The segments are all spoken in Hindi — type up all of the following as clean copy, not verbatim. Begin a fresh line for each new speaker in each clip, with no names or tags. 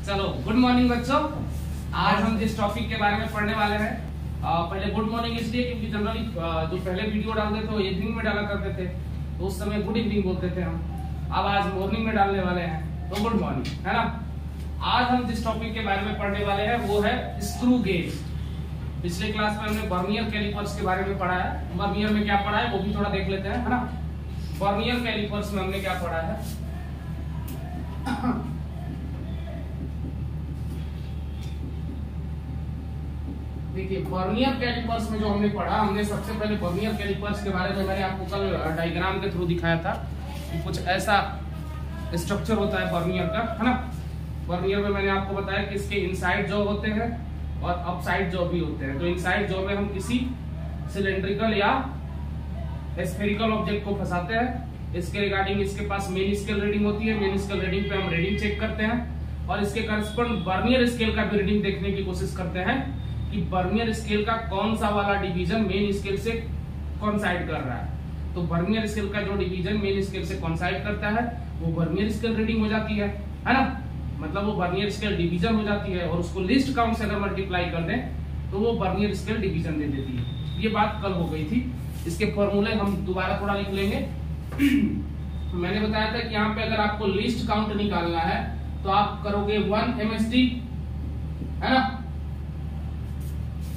चलो गुड मॉर्निंग बच्चों। आज हम जिस टॉपिक के बारे में पढ़ने वाले हैं, पहले गुड मॉर्निंग इसलिए क्योंकि जनरली जो पहले वीडियो डालते थे वो इवनिंग में डाला करते थे, तो उस समय गुड इवनिंग बोलते थे हम। अब आज मॉर्निंग में डालने वाले हैं तो गुड मॉर्निंग, है ना। आज हम जिस टॉपिक के बारे में पढ़ने वाले हैं वो है स्क्रू गेज। पिछले क्लास में हमने वर्नियर कैलिपर्स के बारे में पढ़ा है। वर्नियर में क्या पढ़ा है वो भी थोड़ा देख लेते हैं, है ना। वर्नियर कैलिपर्स में हमने क्या पढ़ा है, देखिए वर्नियर कैलिपर्स में जो हमने पढ़ा, हमने सबसे पहले वर्नियर कैलिपर्स के बारे में मैंने आपको कल डायग्राम के थ्रू दिखाया था कि कुछ ऐसा स्ट्रक्चर होता है वर्नियर का, है ना। वर्नियर में मैंने आपको बताया कि इसके इनसाइड जॉब होते हैं और अपसाइड जॉब भी होते हैं। तो इनसाइड जॉब में हम किसी सिलेंड्रिकल या स्फेरिकल ऑब्जेक्ट को फंसाते हैं। इसके रिगार्डिंग इसके पास मेन स्केल रीडिंग होती है। मेन स्केल रीडिंग पे हम रीडिंग चेक करते हैं और इसके करस्पॉन्ड वर्नियर स्केल का भी रीडिंग देखने की कोशिश करते हैं कि वर्नियर स्केल का कौन सा वाला डिवीजन मेन स्केल से कोइंसाइड कर रहा है। तो वर्नियर स्केल का जो डिवीजन मेन स्केल से कोइंसाइड करता है वो वर्नियर स्केल रीडिंग हो जाती है ना। मतलब वो वर्नियर स्केल डिवीजन हो जाती है और उसको लिस्ट काउंट से अगर मल्टीप्लाई कर दें तो वो वर्नियर स्केल डिवीजन दे देती है। ये बात कल हो गई थी। इसके फॉर्मूले हम दोबारा थोड़ा लिख लेंगे। मैंने बताया था कि यहाँ पे अगर आपको लिस्ट काउंट निकालना है तो आप करोगे 1 MSD, है ना।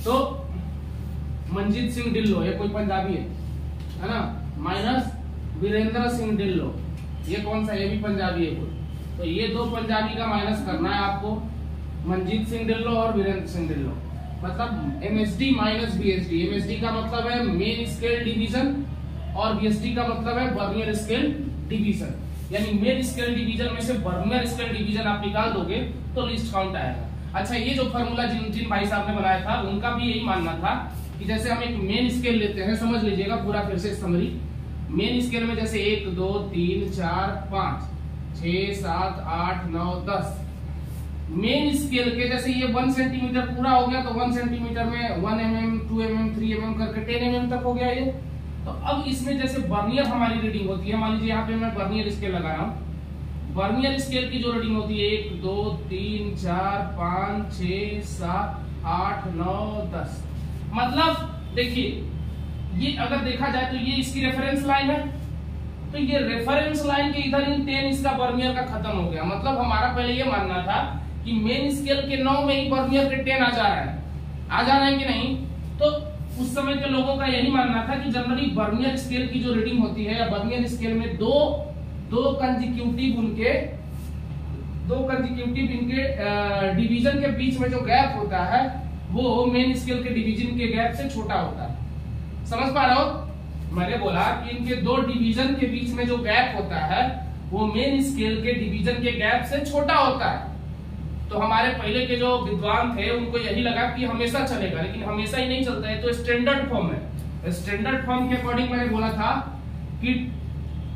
तो मंजीत सिंह ढिल्लो, ये कोई पंजाबी है ना, माइनस वीरेंद्र सिंह ढिल्लो, ये कौन सा, ये भी पंजाबी है कोई। तो ये दो पंजाबी का माइनस करना है आपको, मंजीत सिंह ढिल्लो और वीरेंद्र सिंह ढिल्लो। मतलब MSD माइनस BSD। MSD का मतलब है मेन स्केल डिवीजन और BSD का मतलब है वर्नियर स्केल डिवीजन। यानी मेन स्केल डिवीजन में से वर्नियर स्केल डिवीजन आप निकाल दोगे तो लिस्ट काउंट आएगा। अच्छा, ये जो फॉर्मूला जिन भाई साहब ने बनाया था उनका भी यही मानना था कि जैसे हम एक मेन स्केल लेते हैं, समझ लीजिएगा पूरा फिर से समरी। मेन स्केल में जैसे 1 2 3 4 5 6 7 8 9 10 मेन स्केल के जैसे ये 1 सेंटीमीटर पूरा हो गया तो 1 सेंटीमीटर में 1 mm 2 mm 3 mm करके 10 mm तक हो गया ये। तो अब इसमें जैसे वर्नियर हमारी रीडिंग होती है, मान लीजिए यहाँ पे मैं वर्नियर स्केल लगा रहा हूँ। वर्नियर स्केल की जो रीडिंग होती है 1 2 3 4 5 6 7 8 9 10। मतलब देखिए ये अगर देखा जाए तो ये इसकी रेफरेंस लाइन है, तो ये रेफरेंस लाइन के इधर इन 10 इसका वर्नियर का खत्म हो गया। मतलब हमारा पहले ये मानना था कि मेन स्केल के 9 में ही वर्नियर के 10 आ जा रहा है, आ जा रहा है कि नहीं। तो उस समय के लोगों का यही मानना था कि जनरली वर्नियर स्केल की जो रीडिंग होती है या वर्नियर स्केल में दो कंसेक्यूटिव इनके डिवीजन के बीच में जो गैप होता है वो मेन स्केल के डिवीजन के गैप से छोटा होता है। समझ पा रहे हो? मैंने बोला कि इनके दो डिवीजन के बीच में जो गैप होता है वो मेन स्केल के डिवीजन के गैप से छोटा होता है। तो हमारे पहले के जो विद्वान थे उनको यही लगा कि हमेशा चलेगा, लेकिन हमेशा ही नहीं चलता है। तो स्टैंडर्ड फॉर्म है। स्टैंडर्ड फॉर्म के अकॉर्डिंग मैंने बोला था कि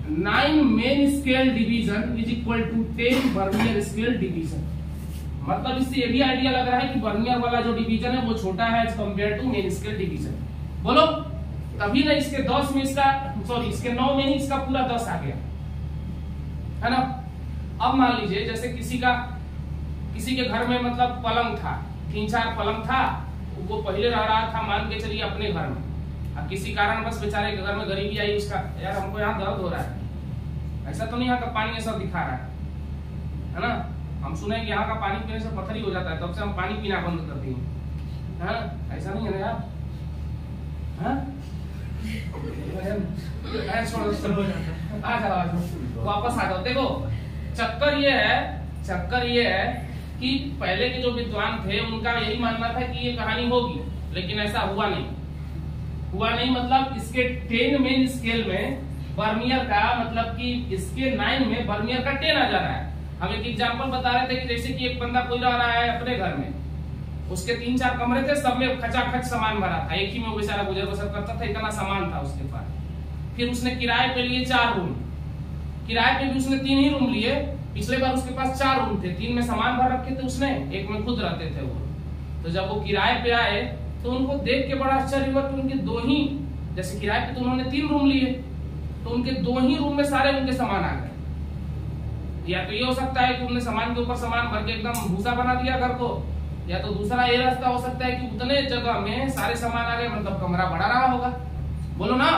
9 main scale division is equal to 10 vernier scale division. मतलब इससे ये भी आइडिया लग रहा है कि वर्नियर वाला जो डिवीजन है वो छोटा है as compare to main scale division. बोलो, तभी ना इसके 10 में इसका इसके 9 में ही इसका पूरा 10 आ गया, है ना। अब मान लीजिए जैसे किसी के घर में मतलब पलंग था, 3-4 पलंग था, वो पहले रह रहा था मान के चलिए अपने घर में। अब किसी कारण बस बेचारे के घर में गरीबी आई, उसका यार हमको यहाँ दर्द हो रहा है, ऐसा तो नहीं यहाँ का पानी ऐसा दिखा रहा है ना। हम सुने कि यहाँ का पानी पीने से पथरी हो जाता है, तब से हम पानी पीना बंद कर दिए, है ऐसा नहीं है ना यार, वापस आ जाओ। देखो चक्कर ये है कि पहले के जो विद्वान थे उनका यही मानना था कि ये कहानी होगी, लेकिन ऐसा हुआ नहीं। मतलब इसके 10 मेन स्केल में वर्नियर का मतलब कि इसके 9 में वर्नियर का 10 आ जा रहा है। हम एक एग्जांपल बता रहे थे कि जैसे कि एक बंदा कोई रह रहा है अपने घर में, उसके 3-4 कमरे थे, सब में खचाखच सामान भरा था, एक ही में वो बेचारा गुजर बसर करता था, इतना सामान था उसके पास। फिर उसने किराए पे लिए 4 रूम, किराए पे भी उसने 3 ही रूम लिए। पिछले बार उसके पास 4 रूम थे, 3 में सामान भर रखे थे उसने, एक में खुद रहते थे वो। तो जब वो किराए पे आए तो उनको देख के बड़ा आश्चर्य हुआ कि उनके 2 ही, जैसे किराए पे तो उन्होंने 3 रूम लिए, तो उनके 2 ही रूम में सारे उनके सामान आ गए। या तो ये हो सकता है कि उन्होंने सामान के ऊपर सामान भर के एकदम भूसा बना दिया घर को, या तो दूसरा ये रास्ता हो सकता है कि उतने जगह में सारे सामान आ गए, मतलब कमरा बड़ा रहा होगा। बोलो ना,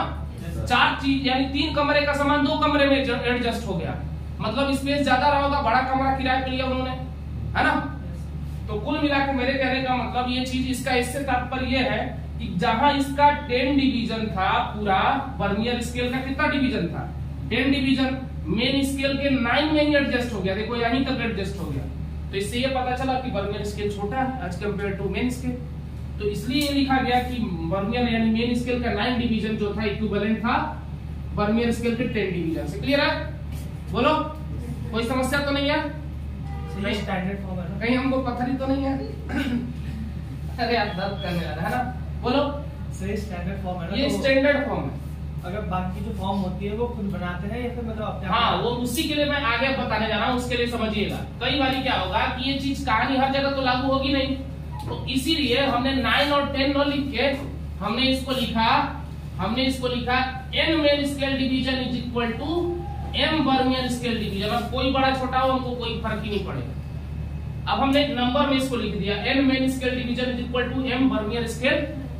4 चीज यानी 3 कमरे का सामान 2 कमरे में एडजस्ट हो गया, मतलब स्पेस ज्यादा रहा होगा, बड़ा कमरा किराए पे लिया उन्होंने, है ना। तो कुल मिला के मेरे कहने का मतलब ये चीज, इसका इससे तात्पर्य ये है कि जहां इसका 10 डिवीजन था, पूरा वर्नियर स्केल का कितना डिवीजन था, 10 डिवीजन, मेन स्केल के 9 में ही एडजस्ट हो गया, देखो यहीं तक एडजस्ट हो गया। तो इससे ये पता चला कि वर्नियर स्केल छोटा है as compare to main scale. तो इसलिए ये लिखा गया कि वर्नियर यानी मेन स्केल का 9 डिवीजन जो था इक्विवेलेंट था वर्नियर स्केल के 10 डिवीजन से। क्लियर है? बोलो, कोई समस्या तो नहीं है?
स्टैंडर्ड फॉर्म है ना?
कहीं हमको पत्थरी तो नहीं है? अरे यार दर्द करने लगा है ना। बोलो,
सही स्टैंडर्ड फॉर्म है ना?
ये स्टैंडर्ड फॉर्म है।
अगर बाकी जो फॉर्म होती है वो खुद बनाते हैं या फिर मतलब अपने?
हाँ, वो उसी के लिए मैं आगे बताने जा रहा हूँ, उसके लिए समझिएगा। कई बार क्या होगा कि ये चीज कहानी हर जगह तो लागू होगी नहीं, तो इसीलिए हमने 9 और 10 न लिख के हमने इसको लिखा n main scale division is equal to m vernier scale division. अब कोई बड़ा छोटा हो हमको कोई फर्क ही नहीं पड़ेगा। अब हमने एक नंबर में इसको लिख दिया n main scale division is equal to m vernier scale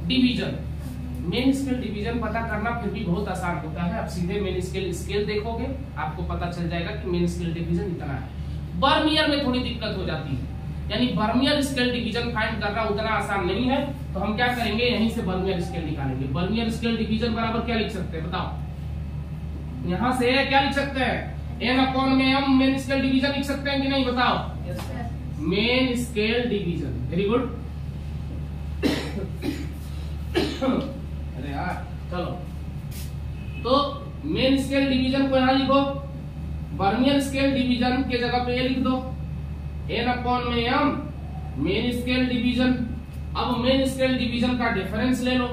division. Main scale division पता करना फिर भी बहुत आसान होता है। आप सीधे मेन स्केल देखोगे, आपको पता चल जाएगा कि मेन स्केल डिवीजन इतना है। वर्नियर में थोड़ी दिक्कत हो जाती है, यानी वर्नियर स्केल डिवीजन फाइंड करना उतना आसान नहीं है। तो हम क्या करेंगे, यहीं से वर्नियर स्केल निकालेंगे। वर्नियर स्केल डिवीजन बराबर क्या लिख सकते हैं बताओ? यहां से क्या लिख सकते हैं, n/m मेन स्केल डिवीजन लिख सकते हैं कि नहीं बताओ? Main scale division, very good. अरे यार चलो, तो मेन स्केल डिवीजन को यहां लिखो, वर्नियर स्केल डिवीजन के जगह पे ये लिख दो n/m मेन स्केल डिवीजन। अब मेन स्केल डिवीजन का डिफरेंस ले लो,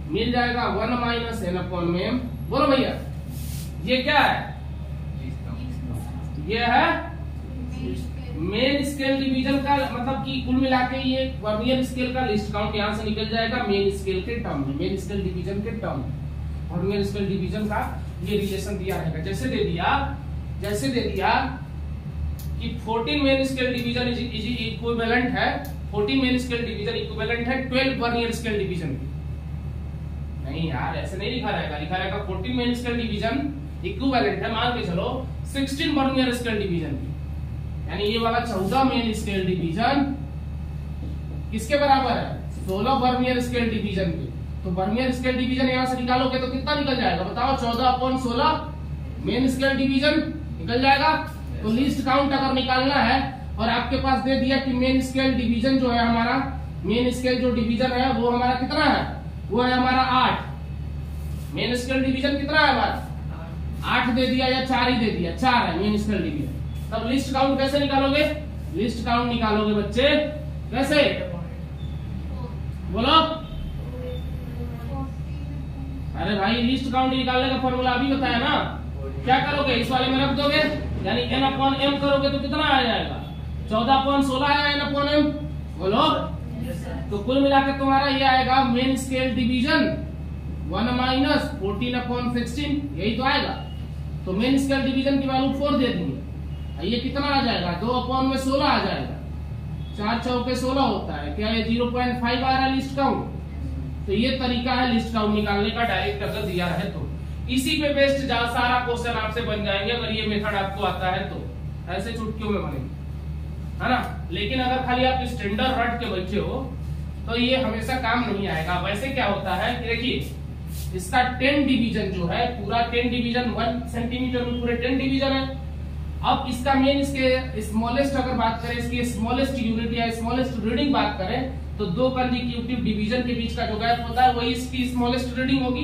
मिल जाएगा 1 - n/m। बोलो भैया, ये क्या है? ये है मेन स्केल डिवीजन का, मतलब कि कुल मिला के ये वर्नियर स्केल का लिस्ट काउंट यहां से निकल जाएगा मेन स्केल के टर्म में, मेन स्केल डिवीजन के टर्म में। वर्नियर स्केल डिवीजन का ये रिलेशन दिया रहेगा, जैसे दे दिया कि 14 main scale division is equivalent है, 14 मेन स्केल डिवीजन इक्विवेलेंट है 12 वर्नियर स्केल डिवीजन की। नहीं यार, ऐसे नहीं लिखा रहेगा 14 मेन स्केल डिवीजन इक्विवेलेंट है, मान के चलो 16 वर्नियर स्केल डिवीजन की, यानी ये वाला 14 मेन स्केल डिवीजन किसके बराबर है? 16 वर्नियर स्केल डिवीजन के। तो वर्नियर स्केल डिवीजन यहां से निकालोगे तो कितना निकल जाएगा बताओ? 14/16 मेन स्केल डिवीजन निकल जाएगा। तो लिस्ट काउंट अगर निकालना है और आपके पास दे दिया कि मेन स्केल डिवीजन जो है हमारा, मेन स्केल जो डिवीजन है वो हमारा कितना है? वो है हमारा 8। मेन स्केल डिवीजन कितना है हमारा? 8 दे दिया या 4 ही दे दिया? 4 है मेन स्केल डिवीजन। तब लिस्ट काउंट कैसे निकालोगे? लिस्ट काउंट निकालोगे बच्चे कैसे? बोलो। अरे भाई, लिस्ट काउंट निकालने का फॉर्मूला अभी बताया ना। क्या करोगे, इस वाले में रख दोगे, यानी n/m करोगे तो कितना आ जाएगा? 14/16 आएगा n/m। बोलो। तो कुल मिलाकर तुम्हारा ये आएगा मेन स्केल डिवीजन 1 - 14/16, यही तो आएगा। तो मेन स्केल डिवीजन की वैल्यू 4 दे देंगे, ये कितना आ जाएगा? 2/16 आ जाएगा। 4 चौके 16 होता है, क्या ये 0.5 आ रहा है लिस्ट काउंट? तो ये तरीका है लिस्ट काउंट निकालने का, डायरेक्ट अगर दिया है तो। इसी पे बेस्ड सारा क्वेश्चन आपसे बन जाएंगे अगर ये मेथड आपको आता है तो, ऐसे चुटकियों में बनेंगे, है ना। लेकिन अगर खाली आप स्टैंडर्ड रट के बैठे हो तो ये हमेशा काम नहीं आएगा। वैसे क्या होता है कि देखिए, इसका 10 डिवीजन जो है, पूरा 10 डिवीजन 1 सेंटीमीटर में पूरे 10 डिवीजन है। अब इसका मेन इसके स्मॉलेस्ट अगर बात करें, इसकी स्मॉलेस्ट यूनिट या स्मॉलेस्ट रीडिंग बात करें तो 2 कंसेक्यूटिव डिवीजन के बीच का जो गैप होता है वही इसकी स्मॉलेस्ट रीडिंग होगी।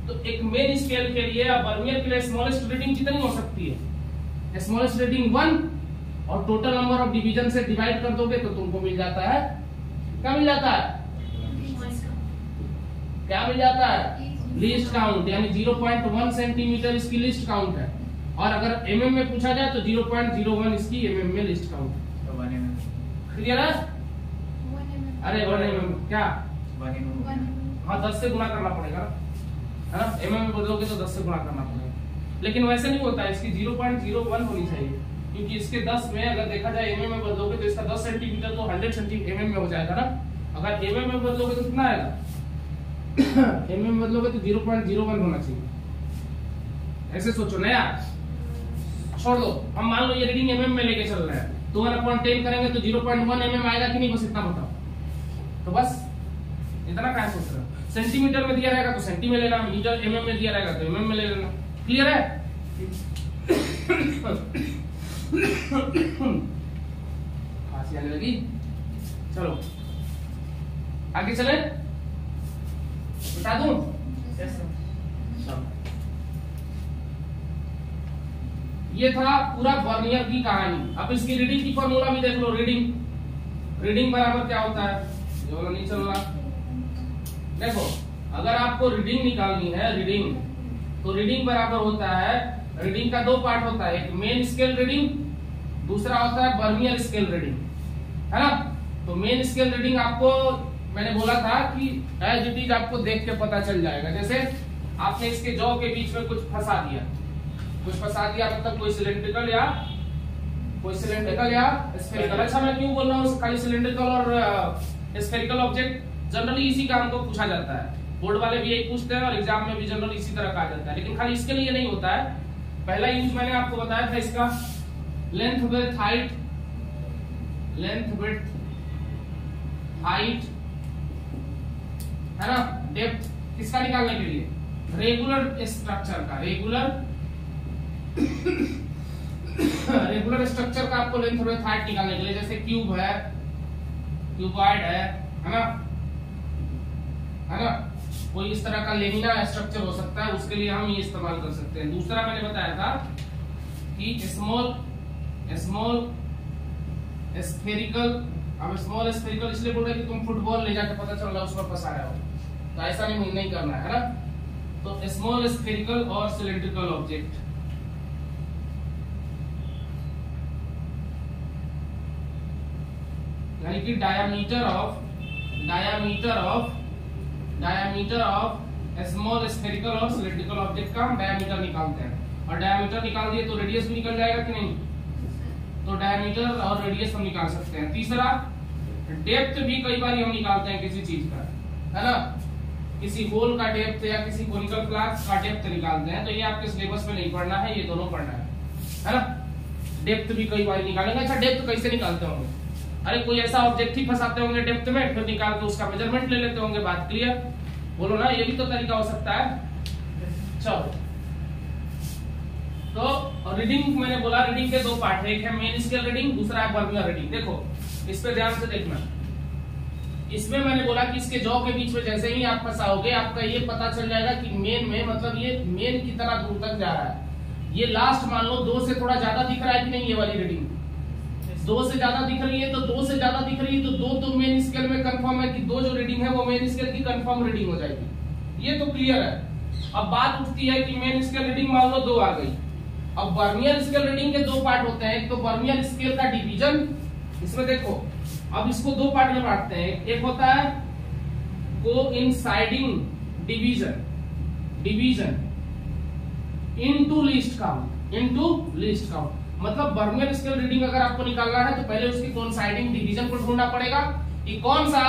तो एक मेन स्केल के लिए या वर्नियर के लिए स्मॉलेस्ट रीडिंग कितनी हो सकती है? स्मॉलेस्ट रीडिंग 1, और टोटल नंबर ऑफ डिवीजन से डिवाइड कर दोगे तो तुमको मिल जाता है, क्या मिल जाता है? क्या मिल जाता है? लिस्ट काउंट, यानी 0.1 सेंटीमीटर इसकी लिस्ट काउंट है। और अगर mm में पूछा जाए तो 0.01 इसकी mm में लिस्ट काउंट है। क्लियर है? अरे 1 mm क्या? हाँ, 10 से गुणा करना पड़ेगा, है ना। mm में बोलोगे तो 10 से गुणा करना पड़ेगा। लेकिन वैसे नहीं होता है, इसकी 0.01 होनी चाहिए, क्योंकि इसके 10 में अगर देखा जाए एमएम में बदलोगे तो इसका 10 सेंटीमीटर तो 100 सेंटीमीटर एमएम में हो जाएगा ना। अगर एमएम में बदलोगे तो कितना आएगा, एमएम में बदलोगे तो 0.01 होना चाहिए। ऐसे सोचो ना यार, छोड़ दो, हम मान लो ये रीडिंग एमएम में लेके चल रहे हैं, तो 1/10 करेंगे तो 0.1 एमएम आएगा कि नहीं, बस इतना बताओ। तो बस इतना क्या सोच रहे हो, सेंटीमीटर में दिया रहेगा तो सेंटी में लेना, मीटर एमएम में दिया रहेगा तो एमएम में ले लेना। क्लियर है? खांसी आने लगी, चलो आगे चले, बता दूं? ये था पूरा वर्नियर की कहानी। अब इसकी रीडिंग की फॉर्मूला भी देख लो। रीडिंग बराबर क्या होता है, ये वाला नहीं चल रहा। देखो, अगर आपको रीडिंग निकालनी है, तो रीडिंग बराबर होता है, रीडिंग का दो पार्ट होता है, एक मेन स्केल रीडिंग, दूसरा होता है वर्नियर स्केल रीडिंग, है ना। तो मेन स्केल रीडिंग आपको मैंने बोला था कि एज इट इज आपको देख के पता चल जाएगा। जैसे आपने इसके जॉ के बीच में कुछ फंसा दिया, मतलब कोई सिलेंड्रिकल या स्फेरिकल। अच्छा, मैं क्यों बोल रहा हूँ खाली सिलेंड्रिकल और स्फेरिकल ऑब्जेक्ट, जनरली इसी का हमको पूछा जाता है, बोर्ड वाले भी यही पूछते हैं और एग्जाम में भी जनरली इसी तरह का आ जाता है। लेकिन खाली इसके लिए नहीं होता है। पहला यूज मैंने आपको बताया था इसका लेंथ विड्थ हाइट, है ना। डेप्थ किसका निकालने के लिए, रेगुलर स्ट्रक्चर का, रेगुलर स्ट्रक्चर का आपको लेंथ विड्थ हाइट निकालने के लिए, जैसे क्यूब है, क्यूबॉइड है ना, कोई इस तरह का लेमिना स्ट्रक्चर हो सकता है, उसके लिए हम ये इस्तेमाल कर सकते हैं। दूसरा मैंने बताया था कि स्मॉल स्फेरिकल। अब स्मॉल स्फेरिकल इसलिए बोल रहे हैं कि तुम फुटबॉल ले जाके पता चल रहा है उसमें फंसाया हो, तो ऐसा नहीं करना है ना। तो स्मॉल स्फेरिकल और सिलेंड्रिकल ऑब्जेक्ट, यानी कि डायामीटर ऑफ स्मॉल स्फेरिकल और सिलेंड्रिकल ऑब्जेक्ट का हम डायामीटर निकालते हैं। और डायामीटर निकाल दिए तो रेडियस भी निकल जाएगा कि नहीं, तो डायामीटर और रेडियस हम निकाल सकते हैं। तीसरा, डेप्थ भी कई बार हम निकालते हैं किसी चीज का, है ना। किसी होल का डेप्थ या किसी कोनिकल फ्लास्क का डेप्थ निकालते हैं, तो ये आपके सिलेबस में नहीं पढ़ना है, ये दोनों पढ़ना है ना। डेप्थ भी कई बार निकालेंगे। अच्छा, डेप्थ कैसे निकालते होंगे, अरे कोई ऐसा ऑब्जेक्ट ही फंसाते होंगे डेप्थ में, फिर निकाल के उसका मेजरमेंट ले लेते होंगे। बात क्लियर, बोलो ना, ये भी तो तरीका हो सकता है। चलो, तो रीडिंग मैंने बोला, रीडिंग के दो पार्ट है, एक है मेन स्केल रीडिंग, दूसरा है वर्नियर रीडिंग। देखो इस पे ध्यान से देखना। इसमें मैंने बोला कि इसके जॉ के बीच में जैसे ही आप फंसाओगे, आपका ये पता चल जाएगा कि मेन में, मतलब ये मेन की तरह दूर तक जा रहा है। ये लास्ट मान लो 2 से थोड़ा ज्यादा दिख रहा है कि नहीं, ये वाली रीडिंग 2 से ज्यादा दिख रही है, तो 2 से ज्यादा दिख रही है तो 2 तो मेन स्केल में कंफर्म है कि 2 जो रीडिंग है वो मेन स्केल की कंफर्म रीडिंग हो जाएगी। ये तो क्लियर है। अब बात उठती है कि मेन स्केल रीडिंग मान लो 2 आ गई। अब वर्नियर स्केल रीडिंग के 2 पार्ट होते हैं, एक तो वर्नियर स्केल का डिवीजन। इसमें देखो, अब इसको 2 पार्ट में बांटते हैं। एक होता है coinciding division into least count. मतलब वर्नियर स्केल रीडिंग अगर आपको निकालना है तो पहले उसकी कोइंसाइडिंग डिवीजन को ढूंढना पड़ेगा कि कौन सा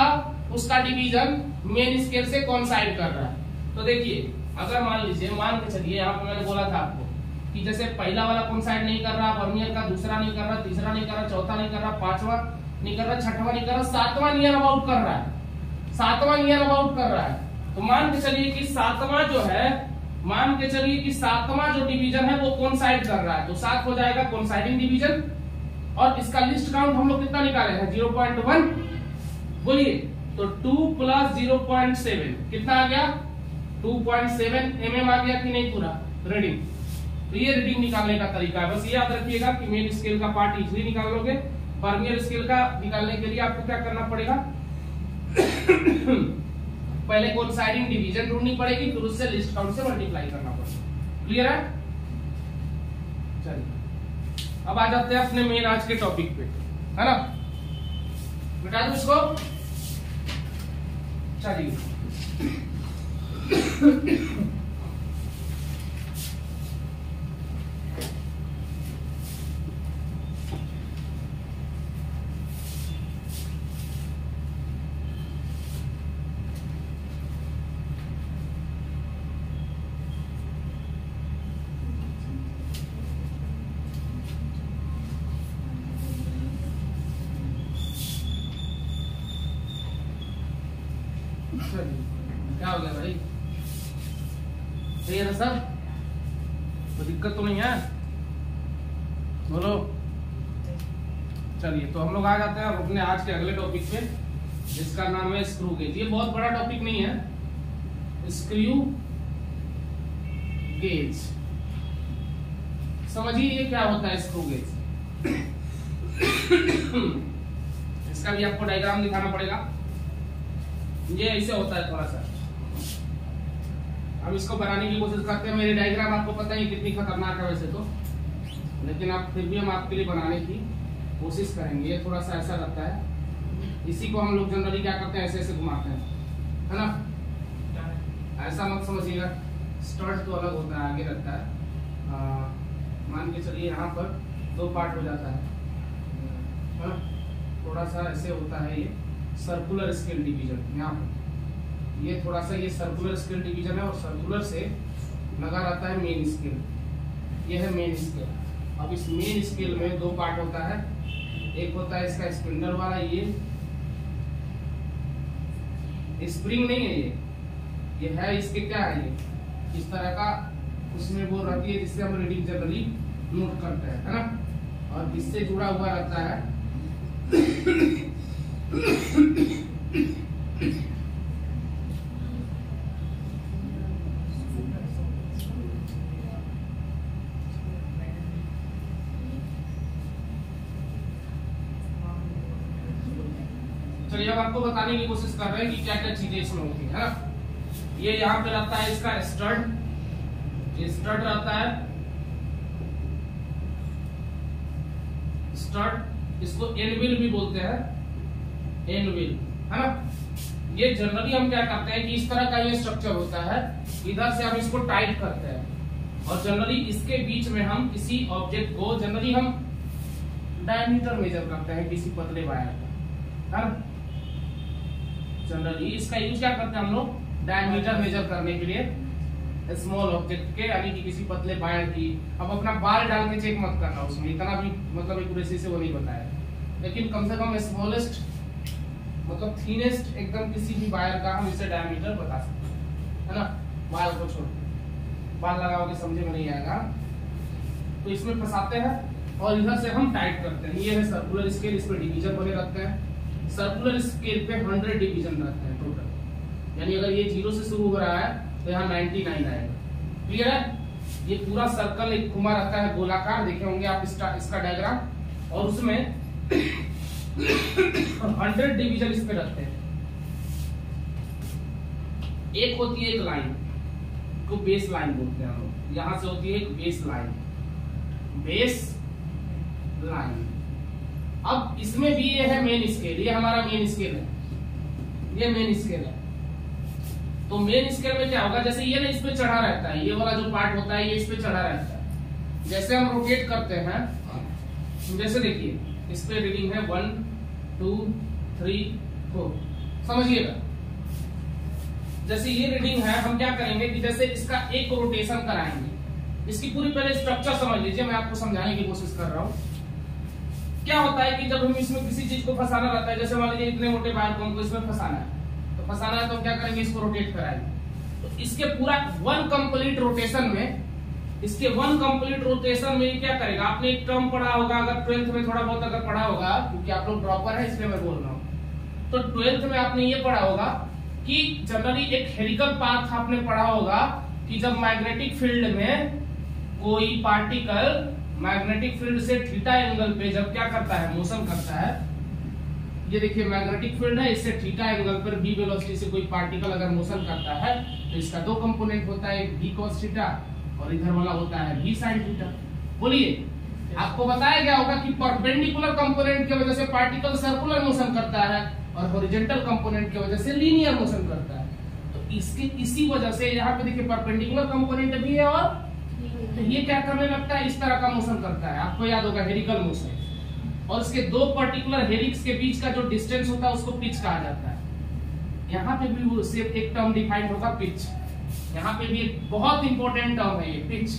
उसका डिवीजन मेन स्केल से कोइंसाइड कर रहा है। तो देखिए, अगर मान के चलिए, यहाँ पे मैंने बोला था आपको कि जैसे पहला वाला कोइंसाइड नहीं कर रहा वर्नियर का, दूसरा नहीं कर रहा, तीसरा नहीं कर रहा, चौथा नहीं कर रहा, पांचवा नहीं कर रहा, छठवां नहीं कर रहा, 7वां नियर अबाउट कर रहा है। 7वां नियर अबाउट कर रहा है, तो मान के चलिए कि 7वां जो है, मान के चलिए कि 7वां जो डिवीजन है वो कोइंसाइड कर रहा है, तो 7 हो जाएगा कोइंसाइडिंग डिवीजन। और इसका लिस्ट काउंट हम लोग कितना निकाले हैं, 0.1। बोलिए, तो 2 + 0.7 कितना आ गया, 2.7 mm आ गया कि नहीं पूरा रीडिंग। तो ये रीडिंग निकालने का तरीका है। बस ये याद रखिएगा कि मेन स्केल का पार्ट इजीली निकाल लोगे। वर्नियर स्केल का निकालने के लिए आपको क्या करना पड़ेगा, पहले कोइंसाइडिंग डिवीजन ढूंढनी पड़ेगी, फिर उससे लिस्ट काउंट से मल्टीप्लाई करना पड़ेगा। क्लियर है? चलिए अब आ जाते हैं अपने मेन आज के टॉपिक पे, है ना। मिटा दो इसको। चलिए, क्या हो गया भाई? सही है ना सर? कोई दिक्कत तो नहीं है? बोलो। चलिए तो हम लोग आ जाते हैं अपने आज के अगले टॉपिक पे, जिसका नाम है स्क्रू गेज। ये बहुत बड़ा टॉपिक नहीं है, स्क्रू गेज। समझिए ये क्या होता है स्क्रू गेज। इसका भी आपको डायग्राम दिखाना पड़ेगा। ये ऐसे होता है थोड़ा सा। हम इसको बनाने की कोशिश करते हैं। मेरी डायग्राम आपको पता ही कितनी खतरनाक है वैसे तो, लेकिन आप फिर भी हम आपके लिए बनाने की कोशिश करेंगे। ये थोड़ा सा ऐसा रहता है, इसी को हम लोग जनरली क्या करते हैं, ऐसे ऐसे घुमाते हैं, है ना? ऐसा मत समझिएगा, स्टर्ट तो अलग होता है, आगे रहता है। मान के चलिए यहाँ पर दो पार्ट हो जाता है ना? थोड़ा सा ऐसे होता है, ये सर्कुलर स्केल डिवीजन। यहाँ पर ये थोड़ा सा ये सर्कुलर स्केल डिवीजन है, और सर्कुलर से लगा रहता है मेन स्केल। ये है मेन स्केल। अब इस मेन स्केल में दो पार्ट होता है। एक होता है इसका स्पिंडल वाला, ये स्प्रिंग नहीं है, ये है इसके क्या है, ये इस तरह का उसमें वो रहती है जिससे हम रीडिंग जनरली नोट करते हैं, है ना? और इससे जुड़ा हुआ रहता है चलिए अब आपको बताने की कोशिश कर रहे हैं कि क्या क्या चीजें इसमें होती है ना? ये यहाँ पे रहता है इसका स्टड, ये स्टड रहता है, स्टड, इसको एनविल भी बोलते हैं, एनविल, है ना? ये जनरली हम क्या करते हैं कि इस तरह का ये स्ट्रक्चर होता है, इधर से हम इसको टाइट करते हैं, और जनरली इसके बीच में हम किसी ऑब्जेक्ट को जनरली हम डायमीटर मेजर करते हैं किसी पतले वायर का, है ना? जनरली इसका यूज क्या करते हैं हम लोग, डायमीटर मेजर करने के लिए स्मॉल ऑब्जेक्ट के, यानी कि किसी पतले वायर की। अब अपना बाल डाल के चेक मत करना, उसमें इतना भी मतलब एक्यूरेसी से वो नहीं बताया, लेकिन कम से कम स्मॉलेस्ट मतलब थीनेस्ट एकदम किसी भी वायर का हम इसे डायमीटर बता सकते हैं, है ना? बाल को छोड़ के, बाल लगाओगे समझे में नहीं आएगा। तो इसमें फंसाते हैं और इधर से हम टाइट करते हैं। ये है सर्कुलर स्केल, इस पर डिवीजन बने रहते हैं। सर्कुलर स्केल पे 100 डिवीजन रहते हैं टोटल, यानी अगर ये 0 से शुरू हो रहा है तो यहाँ 99 आएगा। क्लियर है? ये पूरा सर्कल एक घुमा रहता है गोलाकार, देखे होंगे आप इसका डायग्राम, और उसमें 100 डिवीजन इस पे रहते हैं। एक होती है एक लाइन को बेस लाइन बोलते हैं हम लोग, यहां से होती है एक बेस लाइन, बेस लाइन। अब इसमें भी ये है मेन स्केल, ये हमारा मेन स्केल है, ये मेन स्केल है। तो मेन स्केल में क्या होगा, जैसे ये ना इस पे चढ़ा रहता है, ये वाला जो पार्ट होता है ये इस पे चढ़ा रहता है। जैसे हम रोटेट करते हैं, जैसे देखिए इस पे रीडिंग है 1 2 3 4, समझिएगा। जैसे ये रीडिंग है, हम क्या करेंगे कि जैसे इसका एक रोटेशन कराएंगे, इसकी पूरी पहले स्ट्रक्चर समझ लीजिए, मैं आपको समझाने की कोशिश कर रहा हूँ। क्या होता है कि जब हम इसमें किसी चीज को फंसाना रहता है, जैसे मान लीजिए इतने मोटे वायर को हमको इसमें फंसाना है, तो फंसाना है तो क्या करेंगे, इसको रोटेट कराएंगे। तो इसके पूरा 1 कंप्लीट रोटेशन में, इसके 1 कंप्लीट रोटेशन में क्या करेगा, आपने एक टर्म पढ़ा होगा, अगर 12th में थोड़ा बहुत अगर पढ़ा होगा, क्योंकि आप लोग ड्रॉपर है इसलिए मैं बोल रहा हूँ, तो 12th में आपने ये पढ़ा होगा कि जनरली एक हेलिकल पाथ आपने पढ़ा होगा कि जब मैग्नेटिक फील्ड में कोई पार्टिकल मैग्नेटिक फील्ड से थीटा एंगल पे जब क्या करता है, मोशन करता है, ये देखिए मैग्नेटिक फील्ड है, इससे थीटा एंगल पर v वेलोसिटी से कोई पार्टिकल अगर मोशन करता है तो इसका 2 कंपोनेंट होता है, v cos थीटा और इधर वाला होता है v sin थीटा। बोलिए, आपको बताया गया होगा कि परपेंडिकुलर कंपोनेंट की वजह से पार्टिकल सर्कुलर मोशन करता है और हॉरिजॉन्टल कंपोनेंट की वजह से लीनियर मोशन करता है। तो इसके इसी वजह से यहाँ पे देखिए परपेंडिकुलर कंपोनेंट भी है, और तो ये क्या करने लगता है, इस तरह का मोशन करता है, आपको याद होगा हेलिकल मोशन। और इसके 2 पर्टिकुलर हेलिक्स के बीच का जो डिस्टेंस होता है उसको पिच कहा जाता है। यहाँ पे भी वो सिर्फ एक टर्म डिफाइंड होगा, पिच। यहाँ पे भी एक बहुत इंपॉर्टेंट टर्म है ये, पिच।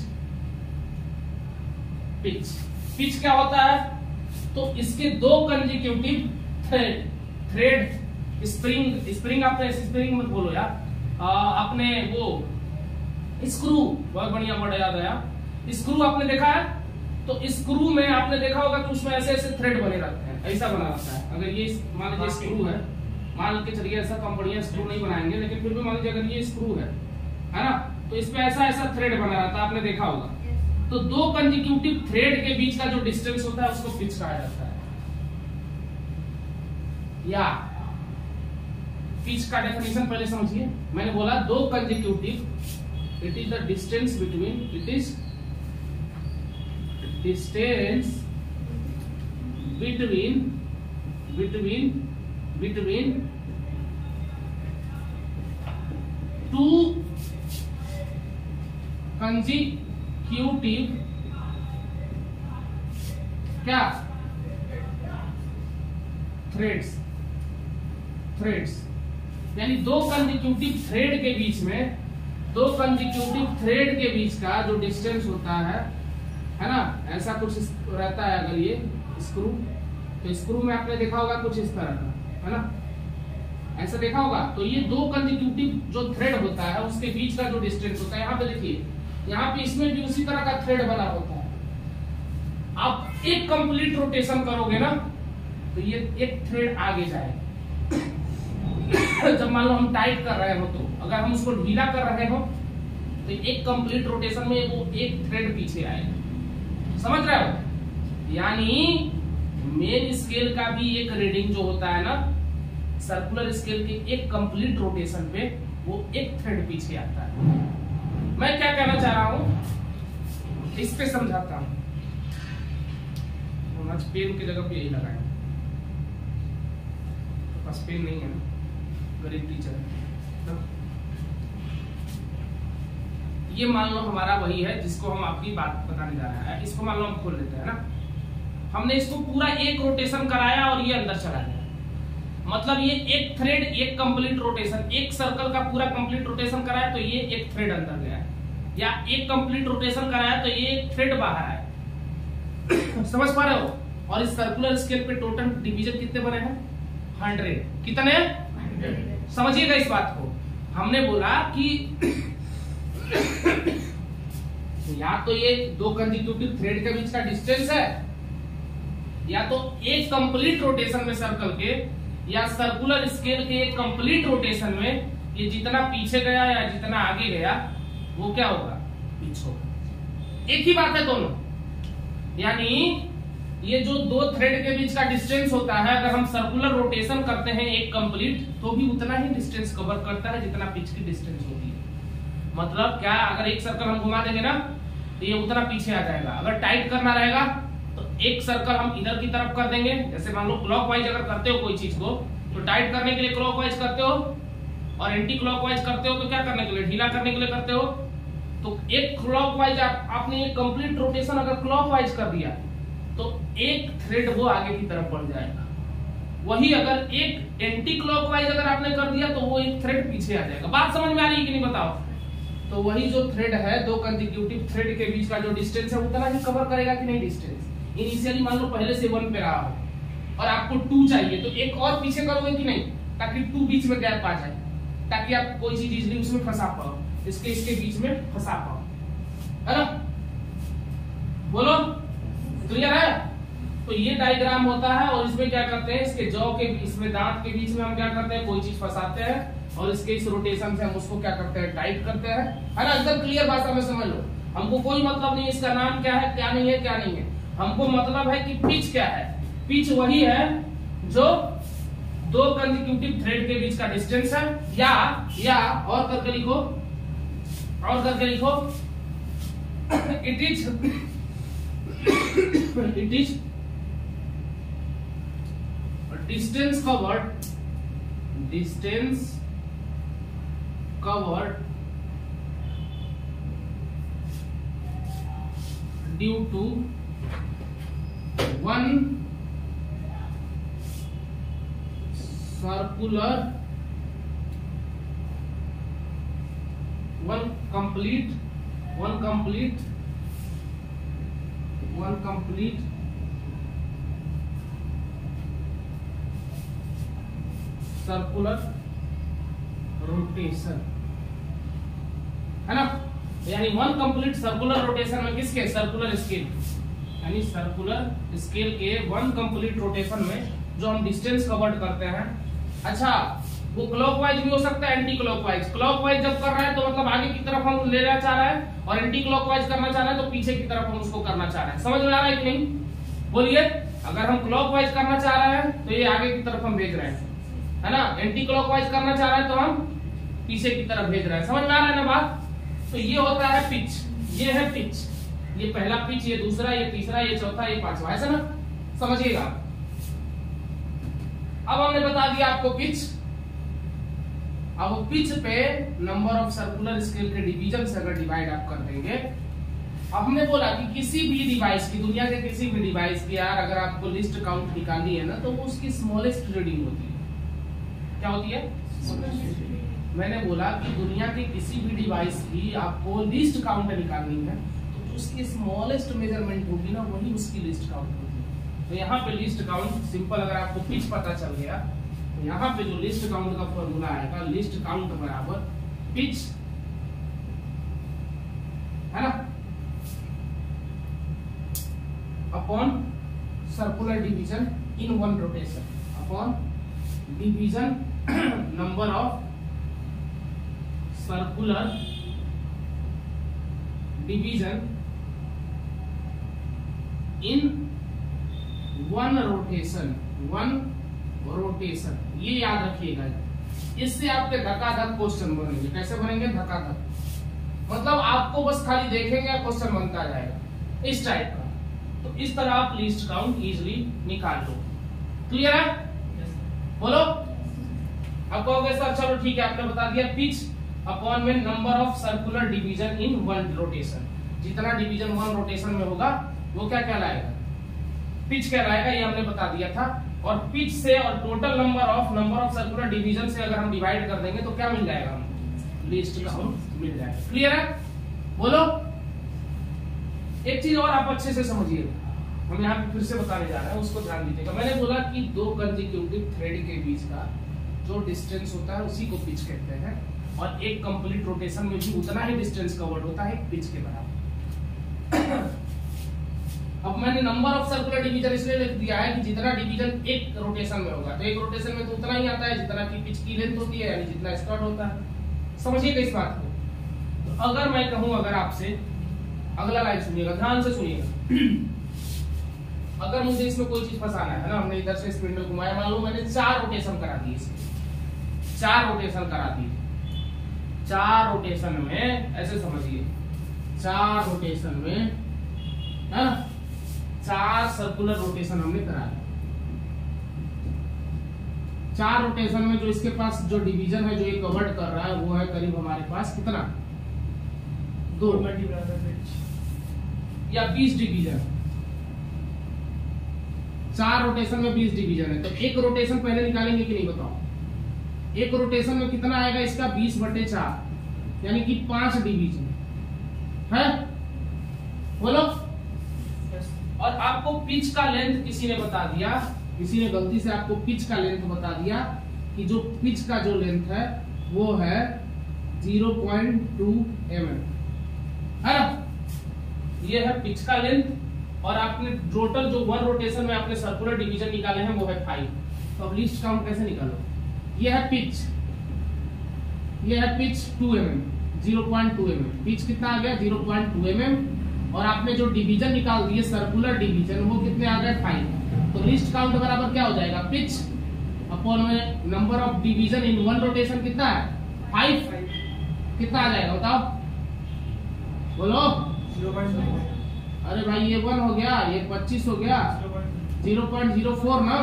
पिच पिच क्या होता है, तो इसके 2 कंसेक्यूटिव थ्रेड स्प्रिंग आपने स्प्रिंग मत बोलो यार, आपने वो स्क्रू, बहुत बढ़िया वर्ड याद आया, स्क्रू आपने देखा है, तो स्क्रू में आपने देखा होगा कि उसमें ऐसे ऐसे थ्रेड बने रहते हैं, ऐसा बना रहता है। अगर ये मान लीजिए स्क्रू है, मान के चलिए, ऐसा कम बढ़िया स्क्रू नहीं बनाएंगे, लेकिन फिर भी मान लीजिए अगर ये स्क्रू है ना, तो इसमें ऐसा ऐसा थ्रेड बना रहता है, आपने देखा होगा। तो दो कंसेक्यूटिव थ्रेड के बीच का जो डिस्टेंस होता है उसको पिच कहा जाता है। या पिच का डेफिनेशन पहले समझिए, मैंने बोला दो consecutive, it is the distance between, it is distance between two consecutive क्या थ्रेड्स, यानी दो कंसेक्यूटिव थ्रेड के बीच में, दो कंसेक्यूटिव थ्रेड के बीच का जो डिस्टेंस होता है ना, ऐसा कुछ रहता है। अगर ये स्क्रू, तो स्क्रू में आपने देखा होगा कुछ इस तरह का, है ना, ऐसा देखा होगा। तो ये दो कंसेक्यूटिव जो थ्रेड होता है उसके बीच का जो डिस्टेंस होता है, यहाँ पे देखिए, यहाँ पे इसमें भी उसी तरह का थ्रेड बना होता है। आप एक कंप्लीट रोटेशन करोगे ना, तो ये एक थ्रेड आगे जाएगा। जब मान लो हम टाइट कर रहे हो, तो अगर हम उसको ढीला कर रहे हो, तो एक कंप्लीट रोटेशन में वो एक थ्रेड पीछे आएगा। समझ रहे हो? यानी मेन स्केल का भी एक रीडिंग जो होता है ना, सर्कुलर स्केल के एक कंप्लीट रोटेशन पे वो एक थ्रेड पीछे आता है। मैं क्या कहना चाह रहा हूं, इस पे समझाता हूं। आज पेन की जगह पे यही लगाएं, तो पास पेन नहीं है ना, गरीब टीचर है। ये मान लो हमारा वही है जिसको हम आपकी बात बताने जा रहे हैं। इसको मान लो हम खोल लेते हैं ना, हमने इसको पूरा एक रोटेशन कराया और ये अंदर चला गया। मतलब ये एक थ्रेड, एक कंप्लीट रोटेशन, एक सर्कल का पूरा कंप्लीट रोटेशन कराया तो ये एक थ्रेड अंदर गया, या एक कंप्लीट रोटेशन कराया तो ये एक थ्रेड बाहर आया। समझ पा रहे हो? और इस सर्कुलर स्केल पे टोटल डिवीजन कितने बने हैं? 100। कितने? 100। समझिएगा इस बात को। हमने बोला कि या तो ये दो कंसेक्यूटिव थ्रेड के बीच का डिस्टेंस है, या तो एक कंप्लीट रोटेशन में सर्कल के, या सर्कुलर स्केल के एक कंप्लीट रोटेशन में ये जितना पीछे गया या जितना आगे गया वो क्या होगा? पिच होगा। एक ही बात है दोनों। यानी ये जो दो थ्रेड के बीच का डिस्टेंस होता है, अगर हम सर्कुलर रोटेशन करते हैं एक कंप्लीट, तो भी उतना ही डिस्टेंस कवर करता है जितना पिच की डिस्टेंस होती है। मतलब क्या, अगर एक सर्कल हम घुमा देंगे ना, तो ये उतना पीछे आ जाएगा। अगर टाइट करना रहेगा तो एक सर्कल हम इधर की तरफ कर देंगे। जैसे मान लो क्लॉकवाइज अगर करते हो कोई चीज को, तो टाइट करने के लिए क्लॉकवाइज करते हो, और एंटी क्लॉकवाइज करते हो तो क्या करने के लिए? ढीला करने के लिए करते हो। तो एक क्लॉकवाइज आपने एक कंप्लीट रोटेशन अगर क्लॉकवाइज कर दिया, तो एक थ्रेड वो आगे की तरफ बढ़ जाएगा। वही अगर एक एंटी क्लॉकवाइज अगर आपने कर दिया, तो वो एक थ्रेड पीछे आ जाएगा। बात समझ में आ रही है कि नहीं बताओ? तो वही जो थ्रेड है, दो कंसेक्यूटिव थ्रेड के बीच का जो डिस्टेंस है उतना ही कवर करेगा कि नहीं डिस्टेंस। इनिशियली मान लो पहले से 1 पे रहा हो और आपको 2 चाहिए, तो एक और पीछे करोगे कि नहीं, ताकि 2 बीच में गैप आ जाए, ताकि आप कोई चीज इजीली उसमें फंसा पाओ, इसके बीच में फंसा पाओ, है ना? बोलो, क्लियर है? तो ये डायग्राम होता है, और इसमें क्या करते हैं, इसके जॉ के, इसमें दांत के बीच में हम क्या करते हैं, कोई चीज फंसाते हैं, और इसके इस रोटेशन से हम उसको क्या करते हैं, टाइट करते हैं, है ना? एकदम क्लियर भाषा में समझ लो। हमको कोई मतलब नहीं इसका नाम क्या है, क्या नहीं है, क्या नहीं है। हमको मतलब है कि पिच क्या है। पिच वही है जो दो कंसेक्यूटिव थ्रेड के बीच का डिस्टेंस है, या और करके लिखो, it is distance covered due to one circular, one complete circular rotation, है ना। यानी वन कंप्लीट सर्कुलर रोटेशन में किसके, सर्कुलर स्केल, यानी सर्कुलर स्केल के वन कंप्लीट रोटेशन में जो हम डिस्टेंस कवर्ड करते हैं। अच्छा, वो क्लॉकवाइज भी हो सकता है, एंटी क्लॉकवाइज। क्लॉकवाइज जब कर रहा है तो मतलब आगे की तरफ हम ले जाना चाह रहा है, और एंटी क्लॉकवाइज करना चाह रहा है तो पीछे की तरफ हम उसको करना चाह रहे हैं। समझ में आ रहा है कि नहीं, बोलिए। अगर हम क्लॉकवाइज करना चाह रहे हैं तो ये आगे की तरफ हम भेज रहे हैं, है ना। एंटी क्लॉकवाइज करना चाह रहे हैं तो हम पीछे की तरफ भेज रहे हैं। समझ में आ रहा है ना बात। तो ये होता है पिच, ये है पिच, ये पहला पिच, ये दूसरा, ये तीसरा, ये चौथा, ये पांचवा, ऐसा ना, समझिएगा। अब हमने बता दिया आपको पिच। अब पिच पे नंबर ऑफ सर्कुलर स्केल के डिवीजन से अगर डिवाइड आप कर देंगे। अब हमने बोला कि किसी भी डिवाइस की, दुनिया के किसी भी डिवाइस की यार अगर आपको लिस्ट काउंट निकालनी है ना तो वो उसकी स्मॉलेस्ट रीडिंग होती है। क्या होती है? मैंने बोला कि दुनिया के किसी भी डिवाइस की आपको लिस्ट काउंट निकालनी है तो उसकी स्मॉलेस्ट मेजरमेंट होगी ना, वही उसकी लिस्ट काउंट होगी। तो यहाँ पे लिस्ट काउंट सिंपल, अगर आपको पिच पता चल गया तो यहाँ पे जो लिस्ट काउंट का फॉर्मूला आएगा, लिस्ट काउंट बराबर पिच, है ना, upon circular division in one rotation, upon division number of circular division in one rotation, one rotation. ये याद रखिएगा, इससे आपके धक्का-धक क्वेश्चन बनेंगे। कैसे बनेंगे? धक्का-धक, मतलब आपको बस खाली देखेंगे क्वेश्चन बनता जाएगा इस टाइप का। तो इस तरह आप लिस्ट काउंट इजीली निकाल लो। क्लियर है? बोलो। अब कहोगे सर चलो ठीक है, आपने बता दिया पिच अपॉन में number of circular division in one rotation. जितना डिवीजन वन रोटेशन में होगा वो क्या कहलाएगा? पिच कहलाएगा, ये हमने बता दिया था। और पिच से और total number of circular division से अगर हम डिवाइड कर देंगे तो क्या मिल जाएगा? हम लिस्ट काउंट मिल जाएगा। क्लियर है? बोलो। एक चीज और आप अच्छे से समझिएगा, हम यहाँ पे फिर से बताने जा रहे हैं, उसको ध्यान दीजिएगा। मैंने बोला कि दो कंसेक्यूटिव थ्रेड के बीच का जो डिस्टेंस होता है उसी को पिच कहते हैं, और एक कंप्लीट रोटेशन में भी उतना ही डिस्टेंस कवर्ड होता है पिच के बराबर। अब मैंने नंबर ऑफ सर्कुलर डिवीजन इसलिए लिख दिया है कि जितना डिवीजन एक रोटेशन में होगा, तो एक रोटेशन में तो उतना ही आता है जितना की पिच की लेंथ होती है, यानी जितना स्क्वायर होता है। समझिएगा इस बात को। तो अगर मैं कहूं, अगर आपसे, अगला लाइन सुनिएगा, ध्यान से सुनिएगा। अगर मुझे इसमें कोई चीज फंसाना है ना, हमने इधर से स्पिंडल घुमाया, मान लो मैंने 4 रोटेशन करा दिए, इसके 4 रोटेशन करा दिए। 4 रोटेशन में ऐसे समझिए, 4 रोटेशन में, है ना, 4 सर्कुलर रोटेशन हमने करा दिया। 4 रोटेशन में जो इसके पास जो डिवीजन है, जो ये कवर्ड कर रहा है, वो है करीब हमारे पास कितना? 2 या 20 डिवीजन। 4 रोटेशन में 20 डिवीजन है, तो एक रोटेशन पहले निकालेंगे कि नहीं बताओ? एक रोटेशन में कितना आएगा इसका? 20/4, यानी कि 5 डिवीजन है। बोलो। और आपको पिच का लेंथ किसी ने बता दिया, किसी ने गलती से आपको पिच का लेंथ बता दिया कि जो पिच का जो लेंथ है वो है 0.2 mm, है ना। ये है पिच का लेंथ, और आपने टोटल जो वन रोटेशन में आपने सर्कुलर डिवीजन निकाले हैं वो है 5। तो अब लिस्ट काउंट कैसे निकालो? ये है पिच, ये है पिच 2 mm, 0.2 mm। पिच कितना आ गया? 0.2 mm। और आपने जो डिवीजन निकाल दिए सर्कुलर डिवीजन, वो कितने आ गए? 5। तो लिस्ट काउंट बराबर क्या हो जाएगा? पिच अपॉन में number of division in one rotation कितना है? 5। कितना आ जाएगा बताओ? बोलो।
0.0।
अरे भाई ये 1 हो गया, ये 25 हो गया, 0.04 ना,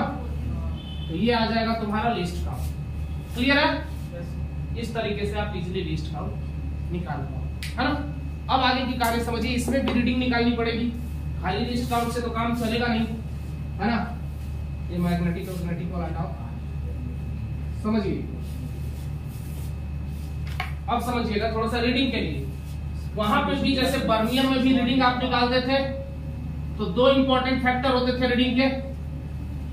तो ये आ जाएगा तुम्हारा लिस्ट काउंट। क्लियर है? इस तरीके से आप इजीली लिस्ट काउंट निकाल पाओ, है ना। अब आगे की कहानी समझिए, इसमें भी रीडिंग निकालनी पड़ेगी, खाली लिस्ट काउंट से तो काम चलेगा नहीं, है ना। ये मैग्नेटिक और मैग्नेटिक को हटाओ, समझिए। अब समझिएगा थोड़ा सा रीडिंग के लिए। वहां पे भी जैसे बर्नियर में भी रीडिंग आप निकालते थे, तो 2 इंपॉर्टेंट फैक्टर होते थे रीडिंग के।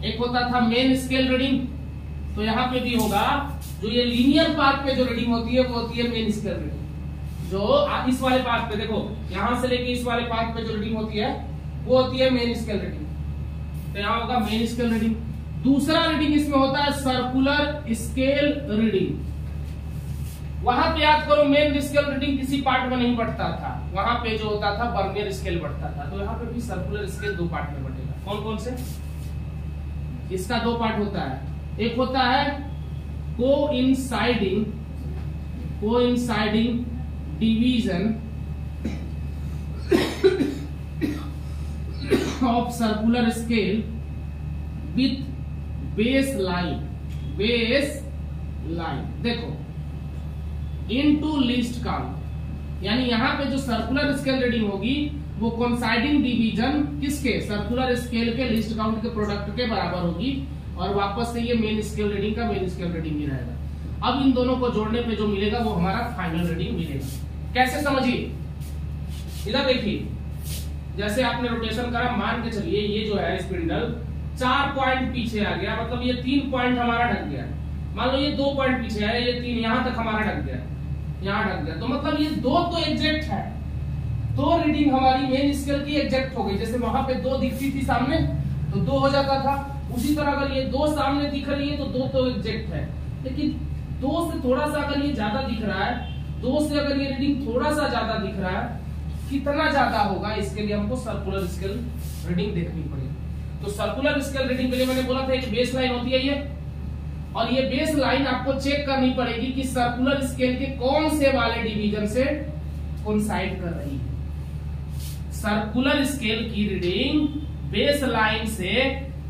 एक होता था मेन स्केल रीडिंग, तो यहाँ पे भी होगा जो ये लीनियर पाथ पे जो रीडिंग होती है वो होती है मेन स्केल रीडिंग। जो इस वाले पाथ पे देखो, यहां से लेके इस वाले पाथ पे जो रीडिंग होती है वो होती है मेन स्केल रीडिंग। तो यहाँ होगा मेन स्केल रीडिंग। दूसरा रीडिंग इसमें होता है सर्कुलर स्केल रीडिंग। वहां पे याद करो मेन स्केल रीडिंग किसी पार्ट में नहीं बढ़ता था, वहां पे जो होता था वर्नियर स्केल बढ़ता था। तो यहाँ पे भी सर्कुलर स्केल दो पार्ट में बढ़ेगा। कौन कौन से? इसका दो पार्ट होता है, एक होता है coinciding division of circular scale with base line. देखो इनटू लीस्ट काउंट, यानी यहां पे जो सर्कुलर स्केल रीडिंग होगी वो कोइंसाइडिंग डिवीजन किसके? सर्कुलर स्केल के लीस्ट काउंट के प्रोडक्ट के बराबर होगी, और वापस से ये मेन स्केल रीडिंग का मेन स्केल रीडिंग ही रहेगा। अब इन दोनों को जोड़ने पे जो मिलेगा वो हमारा फाइनल रीडिंग मिलेगा। कैसे समझिए, इधर देखिए, जैसे आपने रोटेशन करा, मान के चलिए ये जो है स्पिंडल 4 पॉइंट पीछे आ गया, मतलब ये 3 पॉइंट हमारा ढक गया। मान लो ये 2 पॉइंट पीछे है, ये 3 यहां तक हमारा ढक गया, यहां ढक गया। तो मतलब ये 2 तो एग्जैक्ट है, तो रीडिंग हमारी मेन स्केल की एग्जैक्ट हो गई। जैसे वहां पे 2 दिखती थी सामने तो 2 हो जाता था, उसी तरह अगर ये 2 सामने दिख रही है तो 2 तो एग्जैक्ट है। लेकिन 2 से थोड़ा सा अगर ये ज्यादा दिख रहा है, 2 से अगर ये रीडिंग थोड़ा सा ज्यादा दिख रहा है, कितना ज्यादा होगा इसके लिए हमको सर्कुलर स्केल रीडिंग देखनी पड़ेगी। तो सर्कुलर स्केल रीडिंग के लिए मैंने बोला था एक बेस लाइन होती है ये, और ये बेस लाइन आपको चेक करनी पड़ेगी कि सर्कुलर स्केल के कौन से वाले डिवीजन से कोइंसाइड कर रही है। सर्कुलर स्केल की रीडिंग बेस लाइन से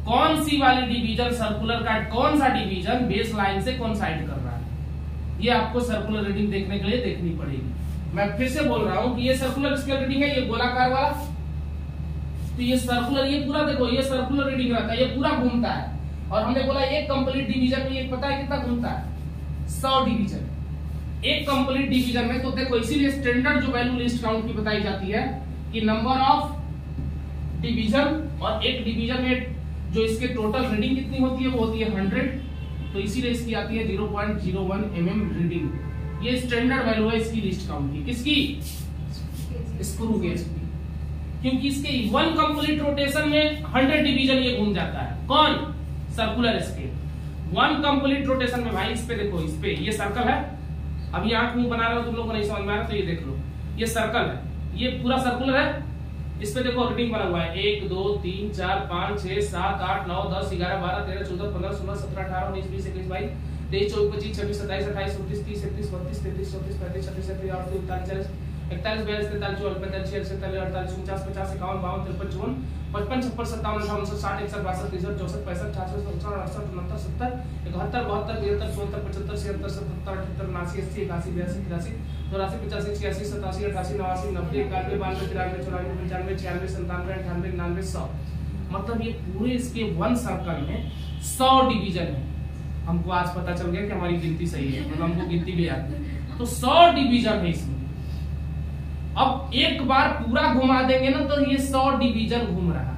कौन सी वाली डिवीजन, सर्कुलर का कौन सा डिवीजन बेस लाइन से कोइंसाइड कर रहा है, ये आपको सर्कुलर रीडिंग देखने के लिए देखनी पड़ेगी। मैं फिर से बोल रहा हूं कि ये सर्कुलर स्केल रीडिंग है, ये गोलाकार वाला, तो ये सर्कुलर, ये पूरा देखो, ये सर्कुलर रीडिंग रहता है, ये पूरा घूमता है। और हमने बोला एक कंप्लीट डिवीजन में, एक पता है कितना घूमता है? 100 डिवीजन एक कंप्लीट डिवीजन में। तो देखो इसीलिए स्टैंडर्ड जो वैल्यू लिस्ट काउंट की बताई जाती है कि नंबर ऑफ डिवीजन, और एक डिवीजन में जो इसके टोटल रीडिंग कितनी होती है वो होती है 100। तो इसीलिए इसकी आती है 0.01 mm रीडिंग। ये स्टैंडर्ड वैल्यू है इसकी लिस्ट काउंट की। किसकी? स्क्रू गेज की, क्योंकि इसके 1 कंप्लीट रोटेशन में 100 डिवीजन ये घूम जाता है। कौन? Circular scale. 1 कंप्लीट रोटेशन में भाई, इस पे देखो, इस पे ये सर्कल है। अभी आंख मुंह बना रहे हो तुम लोग को नहीं समझ में आ रहा तो ये देख लो, ये सर्कल है, ये पूरा सर्कुलर है। इस पे देखो रीडिंग बना हुआ है 1 2 3 4 5 6 7 8 9 10 11 12 13 14 15 16 17 18 19 20 21 22 23 24 25 26 27 28 29 30 31 32 33 34 35 36 37 38 39 40 41 42 43 44 45 46 47 48 49 50 51 52 53 54 55 56 57 58 59 60 61 62 63 64 65 66 67 68 69 70 71 72 73 74 75 76 77 78 79 80 81 82 83 84 85 86 87 88 89 90 91 92 93 94 95 96 97 98 99 100। मतलब ये पूरे इसके 1 सर्कल में 100 डिवीजन है। हमको आज पता चल गया कि हमारी गिनती सही है, मतलब हमको गिनती भी आती है। तो 100 डिवीजन है इसमें। अब एक बार पूरा घुमा देंगे ना तो ये 100 डिवीजन घूम रहा है,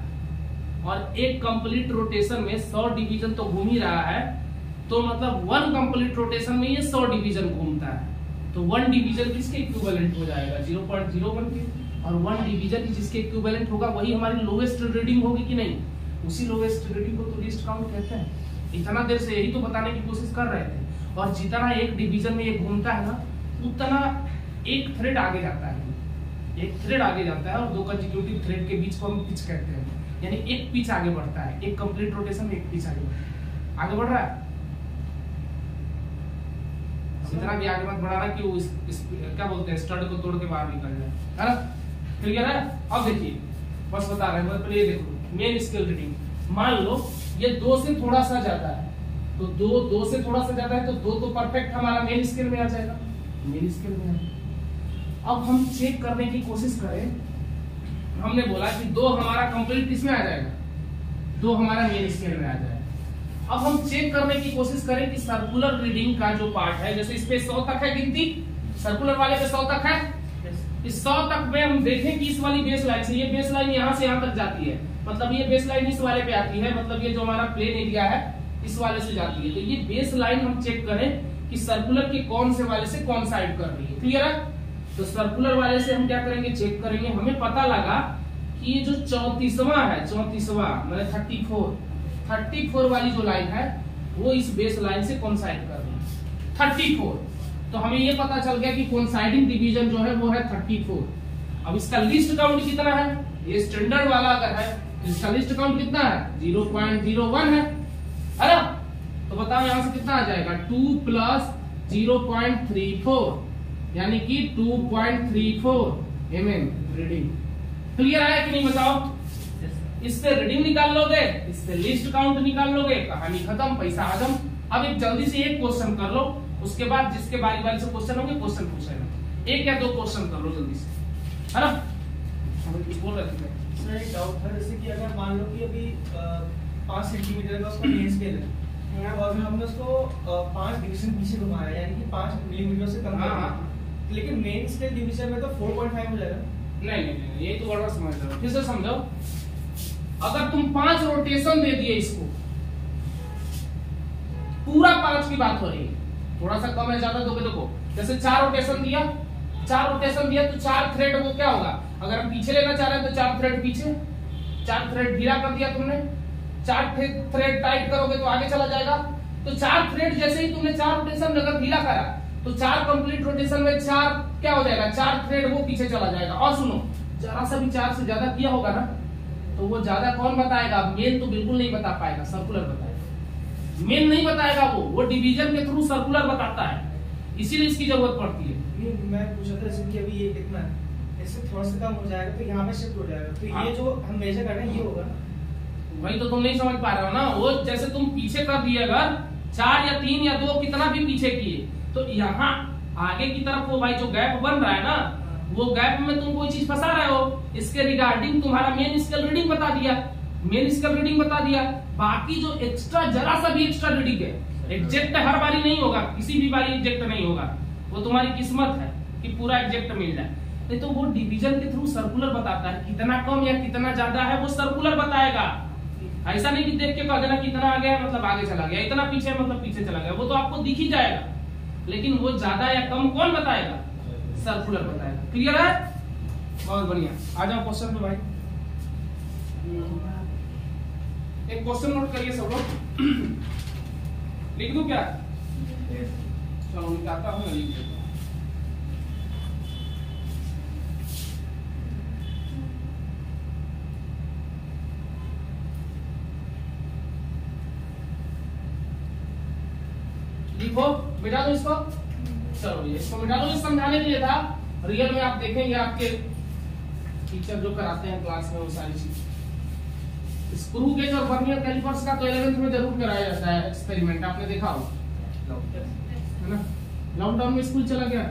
और एक कंप्लीट रोटेशन में 100 डिवीजन तो घूम ही रहा है। तो मतलब 1 कंप्लीट रोटेशन में ये 100 डिवीजन घूमता है। तो 1 डिवीजन किसके इक्विवेलेंट हो जाएगा? 0.01 के। और 1 डिवीजन जिसके इक्विवेलेंट होगा वही हमारी लोवेस्ट रीडिंग होगी कि नहीं? उसी लोवेस्ट रीडिंग को तो लीस्ट काउंट कहते हैं। इतना देर से यही तो बताने की कोशिश कर रहे थे। और जितना एक डिवीजन में ये घूमता है ना, उतना एक थ्रेड आगे जाता है, एक थ्रेड आगे जाता है, और 2 कंसेक्यूटिव थ्रेड के बीच को हम पिच कहते हैं। यानी एक पिच आगे बढ़ता है, एक कंप्लीट रोटेशन में एक पिच आगे बढ़ रहा है। इतना भी आगे मत बढ़ाना कि वो क्या बोलते हैं, स्टड को तोड़ के बाहर निकल जाए, है ना? क्लियर है? अब देखिए, बस बता रहे हैं, मतलब ये देखो मेन स्केल रीडिंग। मान लो ये 2 से थोड़ा सा ज्यादा है, तो 2 से थोड़ा सा ज्यादा है, तो 2 तो परफेक्ट हमारा मेन स्केल में आ जाएगा, मेन स्केल में आ जाएगा। अब हम चेक करने की कोशिश करें, हमने बोला कि 2 हमारा कंप्लीट किसमें आ जाएगा? 2 हमारा मेन स्केल में आ जाएगा। अब हम चेक करने की कोशिश करें कि सर्कुलर रीडिंग का जो पार्ट है, जैसे इस पे 100 तक है गिनती, सर्कुलर वाले पे 100 तक है। इस 100 तक में हम देखें कि इस वाली बेस लाइन से, ये बेस लाइन यहाँ से यहाँ तक जाती है, मतलब ये बेस लाइन इस वाले पे आती है, मतलब ये जो हमारा प्लेन एरिया है इस वाले से जाती है। तो ये बेस लाइन हम चेक करें कि सर्कुलर के कौन से वाले से कौन साइड कर रही है। क्लियर है? तो सर्कुलर वाले से हम क्या करेंगे, चेक करेंगे। हमें पता लगा कि ये जो 34वां है, 34वां मतलब 34 वाली जो लाइन है वो इस बेस लाइन से कोइंसाइड कर रही है 34। तो हमें ये पता चल गया कि कोइंसाइडिंग डिवीजन जो है वो है 34। अब इसका लिस्ट काउंट कितना है, ये स्टैंडर्ड वाला अगर है इसका लिस्ट काउंट कितना है 0.01 है ना। तो बताओ यहां से कितना आ जाएगा 2 + 0.34 यानी कि 2.34 mm रीडिंग। क्लियर है कि नहीं बताओ? इससे रीडिंग निकाल लोगे, इससे लिस्ट काउंट निकाल लोगे, कहानी खत्म, पैसा हजम। अब एक जल्दी से एक क्वेश्चन कर लो, उसके बाद जिसके बारी बारी से क्वेश्चन होंगे क्वेश्चन पूछ लेना। एक या दो क्वेश्चन कर लो जल्दी से, है ना। कुछ बोल रहे थे
सर, एक डाउट था, जैसे कि अगर मान लो कि अभी 5 सेंटीमीटर का उसका मेन स्केल है और हमने उसको 5 डिवीजन पीछे घुमाया, यानी कि 5 मिलीमीटर से कम कर, लेकिन मेन स्केल डिवीजन में तो 4.5 हो जाएगा।
नहीं, यही तो बड़ा समझ रहे हो। फिर से समझो, अगर तुम 5 रोटेशन दे दिए इसको, पूरा 5 की बात हो रही है, थोड़ा सा कम है ज्यादा दोगे, देखो जैसे 4 रोटेशन दिया तो 4 थ्रेड वो क्या होगा, अगर हम पीछे लेना चाह रहे हैं तो 4 थ्रेड पीछे, 4 थ्रेड ढीला कर दिया तुमने, 4 थ्रेड टाइट करोगे तो आगे चला जाएगा। तो 4 थ्रेड जैसे ही तुमने 4 रोटेशन अगर ढीला करा तो 4 कंप्लीट रोटेशन में 4 क्या हो जाएगा, 4 थ्रेड वो पीछे चला जाएगा। और सुनो, जरा सा भी 4 से ज्यादा किया होगा ना तो वो ज्यादा कौन बताएगा, मेन तो बिल्कुल नहीं बता पाएगा, सर्कुलर बताएगा। मेन नहीं बताएगा, वो डिवीजन के थ्रू सर्कुलर बताता है, इसीलिए इसकी जरूरत पड़ती है।
मैं पूछा था जैसे कि अभी ये कितना है, इससे थोड़ा सा कम हो जाएगा तो यहाँ पे शिफ्ट हो जाएगा, तो ये जो हम मेजर कर रहे हैं ये होगा।
वही तो तुम नहीं समझ पा रहे हो ना। वो जैसे तुम पीछे कर दिए, अगर 4 या 3 या 2 कितना भी पीछे किए, तो यहाँ आगे की तरफ वो भाई जो गैप बन रहा है ना, वो गैप में तुम कोई चीज फंसा रहे हो, इसके रिगार्डिंग तुम्हारा मेन स्केल रीडिंग बता दिया, बाकी जो एक्स्ट्रा जरा सा भी एक्स्ट्रा रीडिंग है, एग्जैक्ट हर बारी नहीं होगा, किसी भी बारी एग्जैक्ट नहीं होगा, वो तुम्हारी किस्मत है कि पूरा एग्जैक्ट मिल जाए। नहीं तो वो डिवीजन के थ्रू सर्कुलर बताता है, कितना कम या कितना ज्यादा है वो सर्कुलर बताएगा। ऐसा नहीं कि देख के कह देना कितना आ गया मतलब आगे चला गया, इतना पीछे मतलब पीछे चला गया, वो तो आपको दिख ही जाएगा, लेकिन वो ज्यादा या कम कौन बताएगा, सर्कुलर बताएगा। क्लियर है? बहुत बढ़िया, आ जाओ क्वेश्चन पे भाई। एक क्वेश्चन नोट करिए सब लोग। लिख दूं क्या? चलो निकालता हूँ, लिख देता हूँ। लिखो, मिटा दो इसको। चलो ये इसको मिटा दो, ये समझाने के लिए था, रियल में आप देखेंगे आपके टीचर जो कराते हैं क्लास में वो सारी चीज। स्क्रू गेज और वर्नियर कैलिपर्स का तो 11th में जरूर कराया जाता है एक्सपेरिमेंट, आपने देखा हो, है ना। लॉकडाउन में स्कूल चला गया,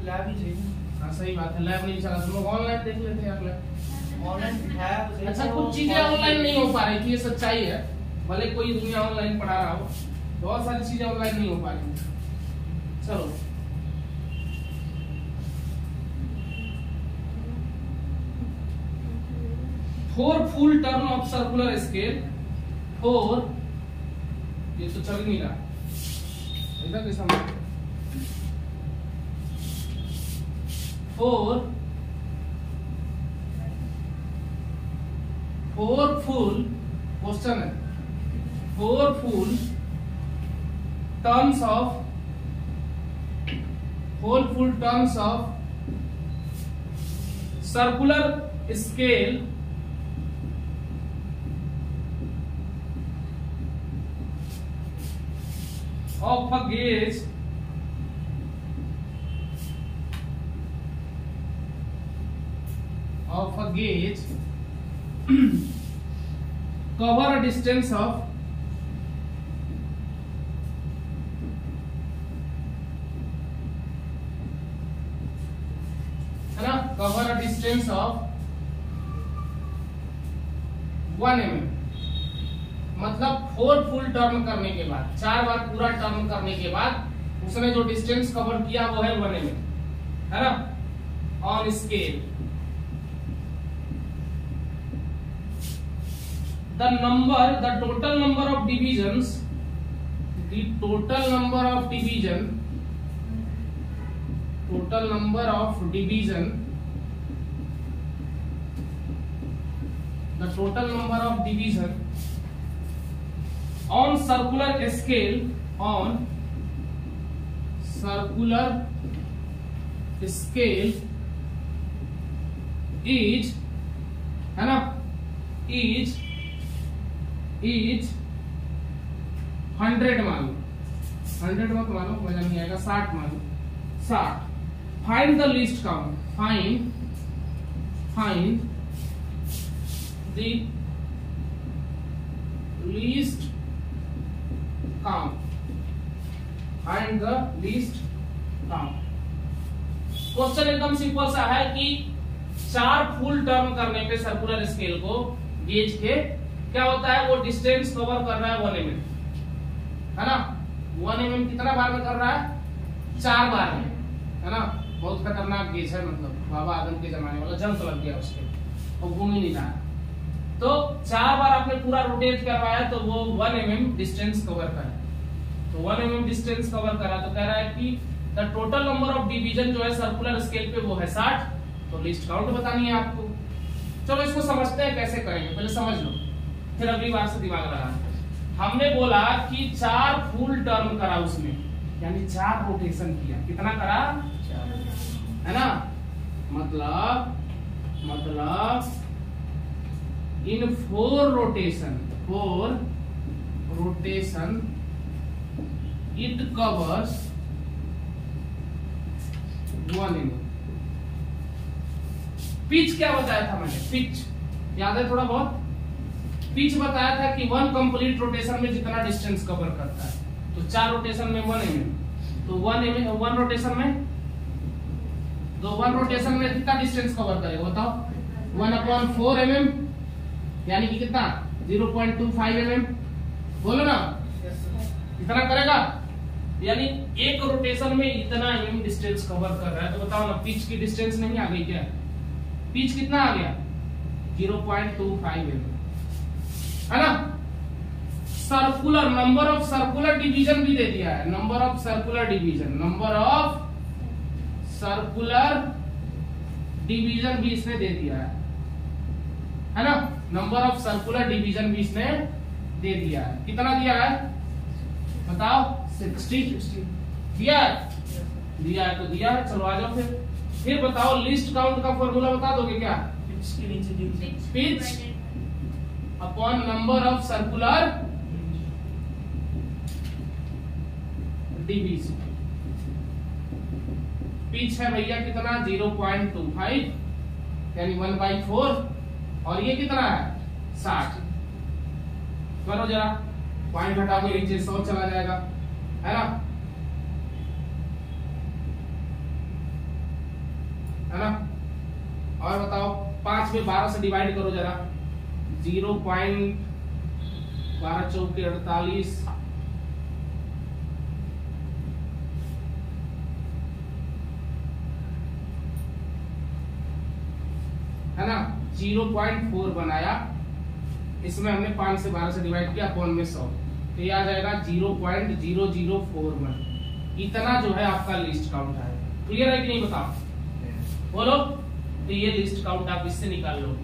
लैब ही चाहिए।
हाँ सही बात है, लैब नहीं चला, तुम लोग ऑनलाइन देख लेते हैं लैब।
ऑनलाइन दिखाया तो सही।
अच्छा, कुछ चीजें ऑनलाइन नहीं हो पा रही थी, ये सच्चाई है, भले कोई दुनिया ऑनलाइन पढ़ा रहा हो, बहुत सारी चीजें ऑनलाइन नहीं हो पा रही। चलो four full turn off circular scale, 4 ये तो चल नहीं रहा, इधर कैसा 4 फुल क्वेश्चन है, 4 full turns of circular scale of a gauge cover a distance of है ना, cover a distance of 1 mm, मतलब 4 फुल टर्न करने के बाद, 4 बार पूरा टर्न करने के बाद उसने जो डिस्टेंस कवर किया वो है 1 mm, है ना, on scale. the total number of divisions, the total number of division on circular scale is, है ना, is 100 मान लो, 100 मत मानो, मजा नहीं आएगा, 60 मान लो, 60. Find the least count, find the least count, find the least count. Question एकदम सिंपल सा है कि 4 फुल टर्न करने पे सर्कुलर स्केल को गेज के क्या होता है, वो डिस्टेंस कवर कर रहा है 1 mm, है ना. 1 mm कितना बार में कर रहा है, 4 बार में, है ना. बहुत खतरनाक गेज है, मतलब बाबा आदम के जमाने वाला, जंग लग गया उसके और घूम ही नहीं रहा. तो 4 बार आपने पूरा रोटेट करवाया तो वो 1 mm डिस्टेंस कवर करा. तो 1 mm डिस्टेंस कवर करा तो कह रहा है कि the total number of division जो है सर्कुलर स्केल पे वो है 60. तो लिस्ट काउंट बतानी है आपको. चलो इसको समझते हैं कैसे करेंगे, पहले समझ लो, फिर अगली बार से दिमाग लगा. हमने बोला कि 4 फुल टर्न करा उसमें, यानी 4 रोटेशन किया. कितना करा, 4, है ना. मतलब इन 4 rotation it covers 1 mm. Pitch क्या बताया था मैंने, पिच याद है थोड़ा बहुत. पिच बताया था कि 1 कंप्लीट रोटेशन में जितना डिस्टेंस कवर करता है, तो 4 रोटेशन में 1 mm, तो 1 रोटेशन में, तो 1 रोटेशन में कितना डिस्टेंस कवर करेगा बताओ, 1/4 mm, यानी कि कितना 0.25 mm. बोलो ना, इतना करेगा, यानी एक रोटेशन में इतना mm डिस्टेंस कवर कर रहा है. तो बताओ ना, पिच की डिस्टेंस नहीं आ गई क्या, पिच कितना आ गया, 0.25 mm, है ना. Circular number of circular division भी दे दिया है, नंबर ऑफ सर्कुलर डिवीजन भी इसने दे दिया है ना. नंबर ऑफ सर्कुलर डिवीजन भी इसने दे दिया है. कितना दिया है बताओ, 60 दिया है तो दिया है. चलो आ जाओ फिर बताओ लिस्ट काउंट का फॉर्मूला बता दोगे क्या, pitch upon number of circular division. Pitch है भैया कितना, 0.25, यानी 1/4, और ये कितना है 60. करो जरा, पॉइंट हटाओगे नीचे 100 चला जाएगा, है ना. और बताओ 5 में 12 से डिवाइड करो जरा, 0.12 चौके 48, है ना. 0.4 बनाया, इसमें हमने 5 से 12 से डिवाइड किया, अपॉन में 100, तो ये आ जाएगा 0.0041. इतना जो है आपका लिस्ट काउंट है. क्लियर है कि नहीं बताओ, बोलो. तो ये लिस्ट काउंट आप इससे निकाल लो.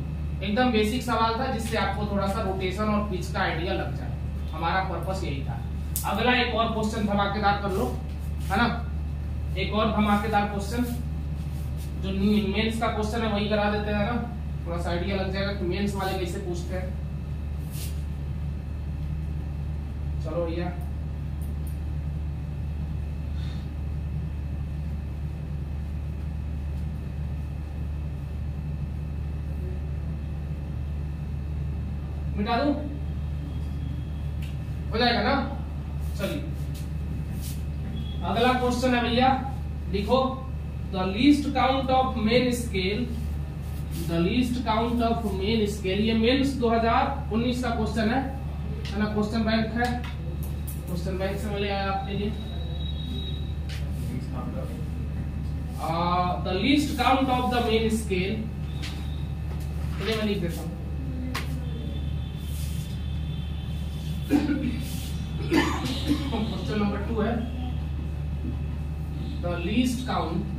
एकदम बेसिक सवाल था, जिससे आपको थोड़ा सा रोटेशन और पिच का आइडिया लग जाए. हमारा पर्पस यही था. अगला एक और क्वेश्चन धमाकेदार कर लो, है ना. एक और धमाकेदार क्वेश्चन जो मेंस का क्वेश्चन है वही करा देते हैं ना, थोड़ा सा आइडिया लग जाएगा कि मेंस वाले कैसे पूछते हैं. चलो भैया, मिटा दूं, हो जाएगा ना. चलिए अगला क्वेश्चन है भैया, लिखो the least count of main scale. ये मेंस 2019 का क्वेश्चन है ना. क्वेश्चन बैंक है, क्वेश्चन बैंक से मिले आया आपके लिए. The least count of the main scale, मैं लिख देता हूं. क्वेश्चन नंबर 2 है the least count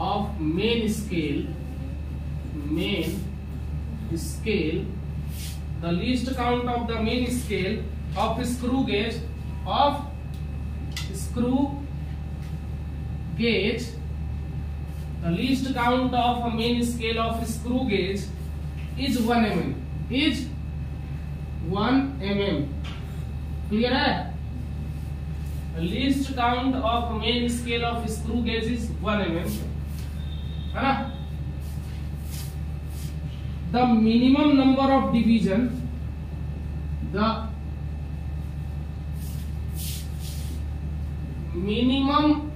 of main scale, the least count of the main scale of screw gauge, the least count of a main scale of screw gauge is 1 mm, clear है? Least count of main scale of screw gauge is 1 mm, है ना? The minimum number of division, the minimum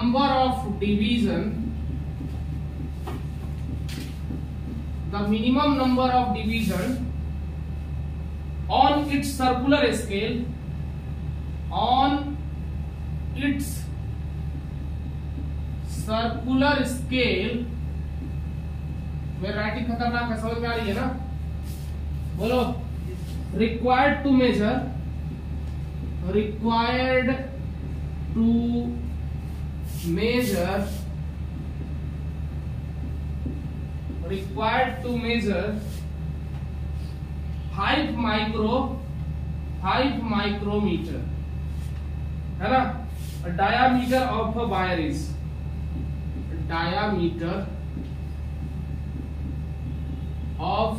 number of division, on its circular scale, मेरी राइटिंग खतरनाक है, समझ में आ रही है ना? बोलो, required to measure5 micrometer, है ना? Diameter of a wire is, diameter of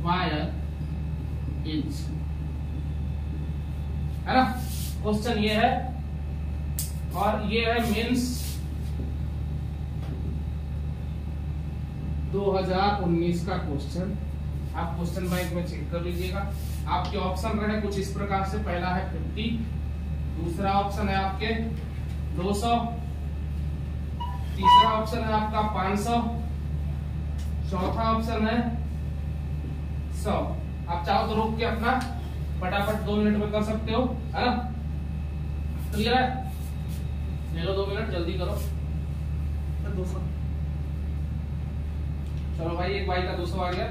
wire is, है ना? क्वेश्चन ये है, और ये है मेंस 2019 का क्वेश्चन। आप क्वेश्चन बैंक में चेक कर लीजिएगा। आपके ऑप्शन रहे कुछ इस प्रकार से, पहला है 50, दूसरा ऑप्शन है आपके 200, तीसरा ऑप्शन है आपका 500, चौथा ऑप्शन है 100। आप चाहो तो रोक के अपना फटाफट 2 मिनट में कर सकते हो, है ना? क्लियर है? ले लो 2 मिनट, जल्दी करो। 200, चलो भाई, एक भाई का 200 आ गया।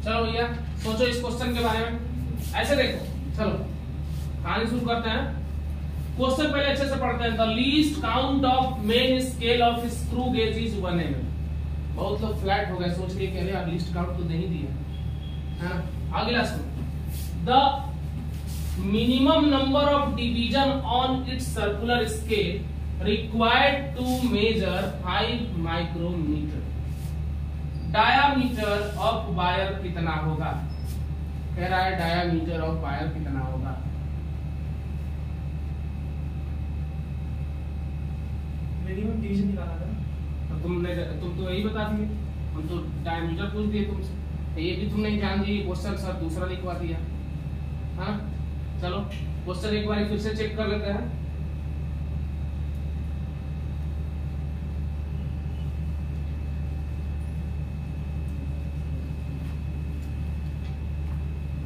चलो भैया, सोचो इस क्वेश्चन के बारे में। ऐसे देखो, चलो कहानी शुरू करते हैं। क्वेश्चन पहले अच्छे से पढ़ते हैं। The least count of main scale of screw gauge is 1 mm। बहुत लोग फ्लैट हो गए, सोच के कह रहे हैं लीस्ट काउंट तो नहीं दिया, है ना? अगला सुनो, the minimum number of division on its circular scale required to measure 5 micrometer. Diameter of wire कितना होगा? कह रहा है डायामीटर ऑफ वायर कितना होगा?
मिनिमम डिवीजन निकाला था।
तो तुम तो यही बता दिए, हम तो डायामीटर पूछ दिए तुमसे, ये भी तुम नहीं जान दिए। क्वेश्चन सर दूसरा लिखवा दिया। हाँ चलो क्वेश्चन एक बार फिर से चेक कर लेते हैं।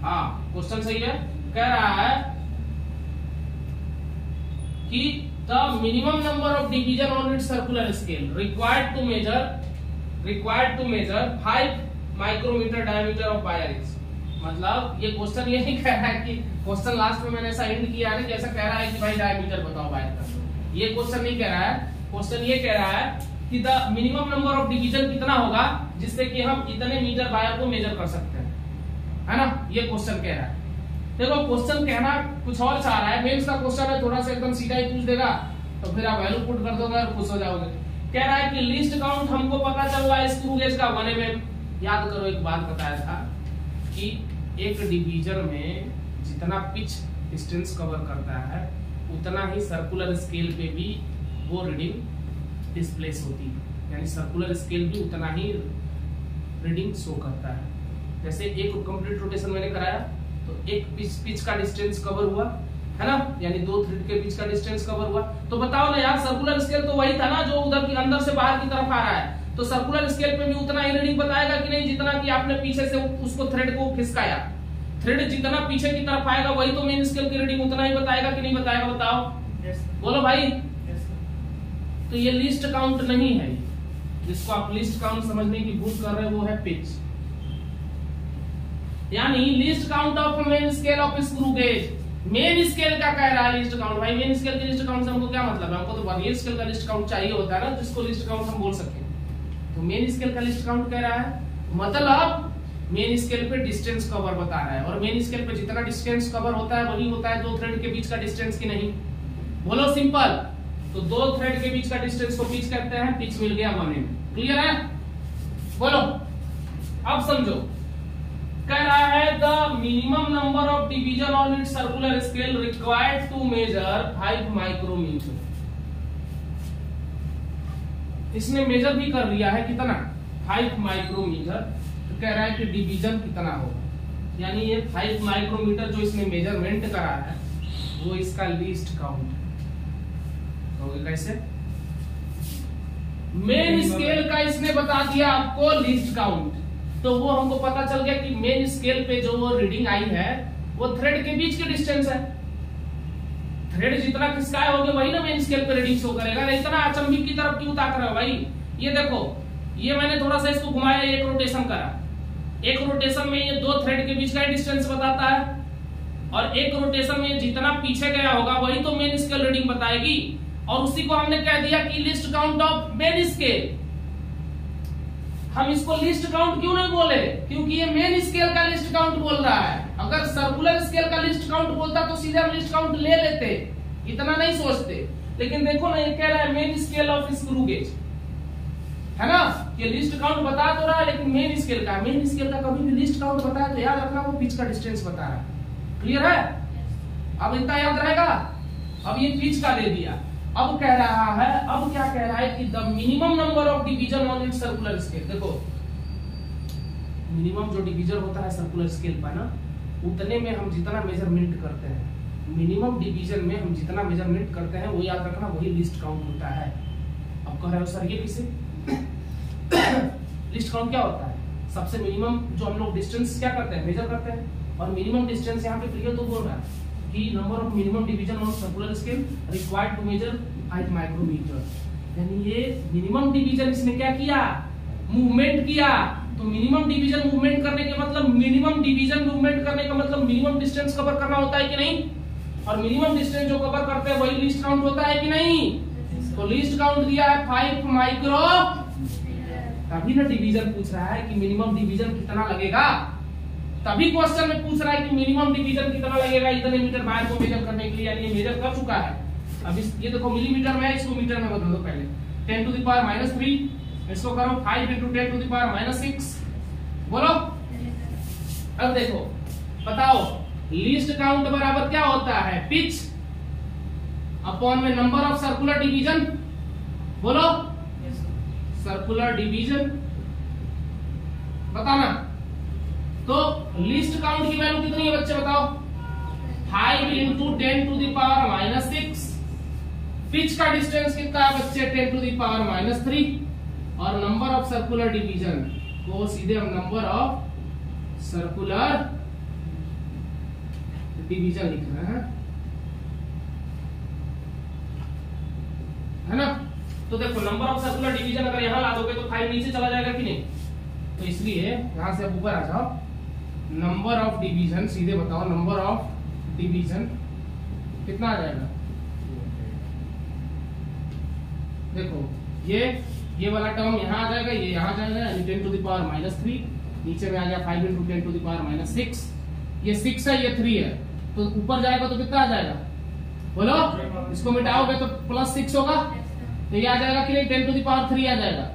हाँ क्वेश्चन सही है। कह रहा है कि the minimum number of division on its circular scale required to measure 5 micrometer diameter of wire is. मतलब ये क्वेश्चन ये नहीं कह रहा है कि क्वेश्चन लास्ट में मैंने ऐसा हिंट किया है जैसा कह रहा है कि भाई डायमीटर बताओ वायर का। ये क्वेश्चन नहीं कह रहा है। क्वेश्चन ये कह रहा है कि the minimum number of division कितना होगा जिससे कि हम इतने मीटर वायर को मेजर कर सकते हैं, है ना? ये क्वेश्चन कह रहा है। देखो क्वेश्चन कहना कुछ और चाह रहा है। मेंस का क्वेश्चन है, थोड़ा सा एकदम सीधा ही पूछ देगा तो फिर आप वैल्यू पुट कर दोगे और खुश हो जाओगे। कह रहा है कि लीस्ट काउंट हमको पता चल रहा है स्क्रू गेज का 1 mm। याद करो एक बात बताया था कि एक डिवीजन में जितना पिच डिस्टेंस कवर करता है उतना ही सर्कुलर स्केल पे भी वो रीडिंग डिस्प्लेस होती है, यानी सर्कुलर स्केल भी उतना ही रीडिंग शो करता है। जैसे एक कंप्लीट रोटेशन मैंने कराया तो एक पिच का डिस्टेंस कवर हुआ है ना, यानी 2 थ्रेड के बीच का डिस्टेंस कवर हुआ। तो बताओ ना यार, सर्कुलर स्केल तो वही था ना जो उधर की अंदर से बाहर की तरफ आ रहा है, तो सर्कुलर स्केल पे भी उतना ही रीडिंग बताएगा कि नहीं जितना कि आपने पीछे से उसको थ्रेड को खिसकाया। थ्रेड जितना पीछे की तरफ आएगा वही तो मेन स्केल की रीडिंग उतना ही बताएगा कि नहीं बताएगा, बताओ। बोलो भाई। तो ये लिस्ट काउंट नहीं है, जिसको आप लिस्ट काउंट समझने की भूल कर रहे हो वो है पिच। यानी list count of main scale of screw gauge, main scale का कह रहा है लिस्ट काउंट। भाई मेन स्केल की लिस्ट काउंट से हमको क्या मतलब है, हमको तो वर्नियर स्केल का लिस्ट काउंट चाहिए होता है ना, जिसको लिस्ट काउंट हम बोल सके। तो मेन स्केल का लिस्ट काउंट कह रहा है, मतलब मेन स्केल पे डिस्टेंस कवर बता रहा है, और मेन स्केल पे जितना डिस्टेंस कवर होता है वही होता है 2 थ्रेड के बीच का डिस्टेंस, की नहीं? बोलो सिंपल। तो 2 थ्रेड के बीच का डिस्टेंस को पिच कहते हैं, पिच मिल गया 1 mm। क्लियर है? बोलो अब समझो। कह रहा है the minimum number of division on its circular scale required to measure 5 micrometer. इसने मेजर भी कर लिया है, कितना? 5 माइक्रोमीटर। तो कह रहा है कि डिवीजन कितना होगा, यानी ये 5 माइक्रोमीटर जो इसने मेजरमेंट करा है वो इसका लीस्ट काउंट है। कैसे? मेन स्केल का इसने बता दिया आपको लीस्ट काउंट, तो वो हमको पता चल गया कि मेन स्केल पे जो वो रीडिंग आई है वो थ्रेड के बीच के डिस्टेंस है। थ्रेड जितना खिसकाए होगे वही ना मेन स्केल पे रीडिंग शो करेगा। इतना अचंभित की तरफ क्यों ताक रहे हो भाई? ये देखो, ये मैंने थोड़ा सा इसको घुमाया, एक रोटेशन करा। एक रोटेशन में ये 2 थ्रेड के बीच का डिस्टेंस बताता है, और एक रोटेशन में जितना पीछे गया होगा वही तो मेन स्केल रीडिंग बताएगी। और उसी को हमने कह दिया कि list count of main scale. हम इसको लिस्ट काउंट क्यों नहीं बोले? क्योंकि ये मेन स्केल का लिस्ट काउंट बोल रहा है। अगर सर्कुलर स्केल का लिस्ट काउंट बोलता तो सीधे हम लिस्ट काउंट ले लेते, इतना नहीं सोचते। लेकिन देखो ना, ये कह रहा है main scale of screw gauge, है ना? ये लिस्ट काउंट बता तो रहा है लेकिन मेन स्केल का। मेन स्केल का कभी भी लिस्ट काउंट बताया तो याद रखना वो पिच का डिस्टेंस बता रहा है। क्लियर है? अब इतना याद रहेगा। अब ये पिच का दे दिया। अब कह रहा है, अब क्या कह रहा है कि the minimum number of division on its circular scale. देखो, मिनिमम जो डिवीजन होता है सर्कुलर स्केल पर ना, उतने में हम जितना मेजरमेंट करते हैं, मिनिमम डिवीजन में हम जितना मेजरमेंट करते हैं वो याद रखना वही लिस्ट काउंट होता है। अब कह रहे हो सर ये किसे? लिस्ट काउंट क्या होता है? सबसे मिनिमम जो हम लोग डिस्टेंस क्या करते हैं, मेजर करते हैं, और मिनिमम डिस्टेंस यहाँ पे क्लियर तो बोल रहा है कि number of minimum division on circular scale required to measure 5 micrometer. यानी ये मिनिमम डिवीजन इसने क्या किया? मूवमेंट किया। तो मिनिमम डिवीजन मूवमेंट करने के मतलब, मिनिमम डिवीजन मूवमेंट करने का मतलब मिनिमम डिस्टेंस कवर करना होता है कि नहीं? और मिनिमम डिस्टेंस जो कवर करते हैं वही लिस्ट काउंट होता है कि नहीं? तो लिस्ट काउंट दिया है 5 माइक्रो, तभी ना डिवीजन पूछ रहा है कि मिनिमम डिवीजन कितना लगेगा। तभी क्वेश्चन में पूछ रहा है कि मिनिमम डिवीजन कितना लगेगा इतने मीटर वायर को मेजर करने के लिए। यानी ये मेजर कर चुका है। अब ये देखो मिलीमीटर में है, इसको मीटर में बदल दो पहले। 10 to the power -3, इसको करो 5 × 10 to the power -6। बोलो अब देखो, बताओ लीस्ट काउंट बराबर क्या होता है? पिच अपॉन में नंबर ऑफ सर्कुलर डिवीजन। बोलो सर्कुलर डिवीजन बताना। तो लिस्ट काउंट की वैल्यू कितनी है बच्चे बताओ? 5 × 10 to the power -6। पिच का डिस्टेंस कितना है बच्चे? 10 to the power -3। और नंबर ऑफ सर्कुलर डिवीजन को सीधे हम नंबर ऑफ सर्कुलर डिवीजन लिख रहे हैं, है ना? तो देखो नंबर ऑफ सर्कुलर डिवीजन अगर यहां ला दोगे तो 5 नीचे चला जाएगा कि नहीं? तो इसलिए यहां से ऊपर आ जाओ। नंबर ऑफ डिवीजन सीधे बताओ, नंबर ऑफ डिवीजन कितना आ जाएगा? देखो ये वाला टर्म यहाँ आ जाएगा, ये यहाँ जाएगा, यानी 10 to the power -3। नीचे में आ गया 5 × 10 to the power -6। ये 6 है, ये 3 है, तो ऊपर जाएगा तो कितना आ जाएगा? बोलो, इसको मिटाओगे तो +6 होगा, तो ये आ जाएगा कि नहीं 10⁻³ आ जाएगा,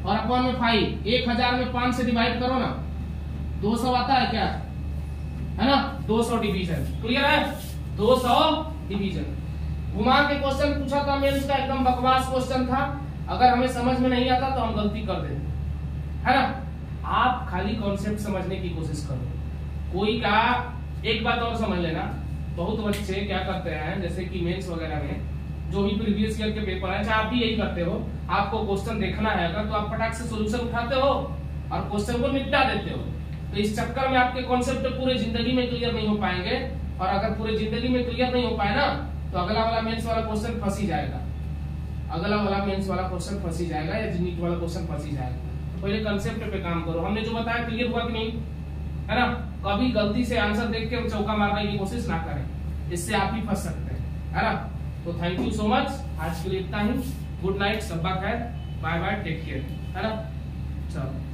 और अपॉन में 5, 1000 में 5 से डिवाइड करो ना, 200 आता है क्या, है ना, 200 डिवीजन। क्लियर है, 200 डिवीजन। घुमा के क्वेश्चन पूछा था मेंस का, एकदम बकवास क्वेश्चन था, अगर हमें समझ में नहीं आता तो हम गलती कर देते, है ना। आप खाली कॉन्सेप्ट समझने की कोशिश करो। कोई का एक बात और समझ लेना, बहुत बच्चे क्या करते हैं, जैसे कि मेंस वगैरह में जो भी प्रीवियस ईयर के पेपर है, चाहे आप भी यही करते हो, आपको क्वेश्चन देखना है अगर, तो आप फटाक से सॉल्यूशन उठाते हो और क्वेश्चन को निपटा देते हो। तो इस चक्कर में आपके कॉन्सेप्ट पूरे जिंदगी में क्लियर नहीं हो पाएंगे, और अगर पूरे जिंदगी में क्लियर नहीं हो पाए ना, तो अगला वाला मेंस वाला क्वेश्चन फंस ही जाएगा, अगला वाला मेंस वाला क्वेश्चन फंस ही जाएगा, या नीट वाला क्वेश्चन फंस ही जाएगा। तो पहले कंसेप्ट पे काम करो। हमने जो बताया क्लियर हुआ कि नहीं, है ना। कभी गलती से आंसर देख के चौका मारने की कोशिश ना करें, इससे आप ही फंस सकते हैं, है ना। तो थैंक यू सो मच, आज के लिए इतना ही। गुड नाइट, शब्बा खैर, बाय बाय, टेक केयर, है ना। चलो।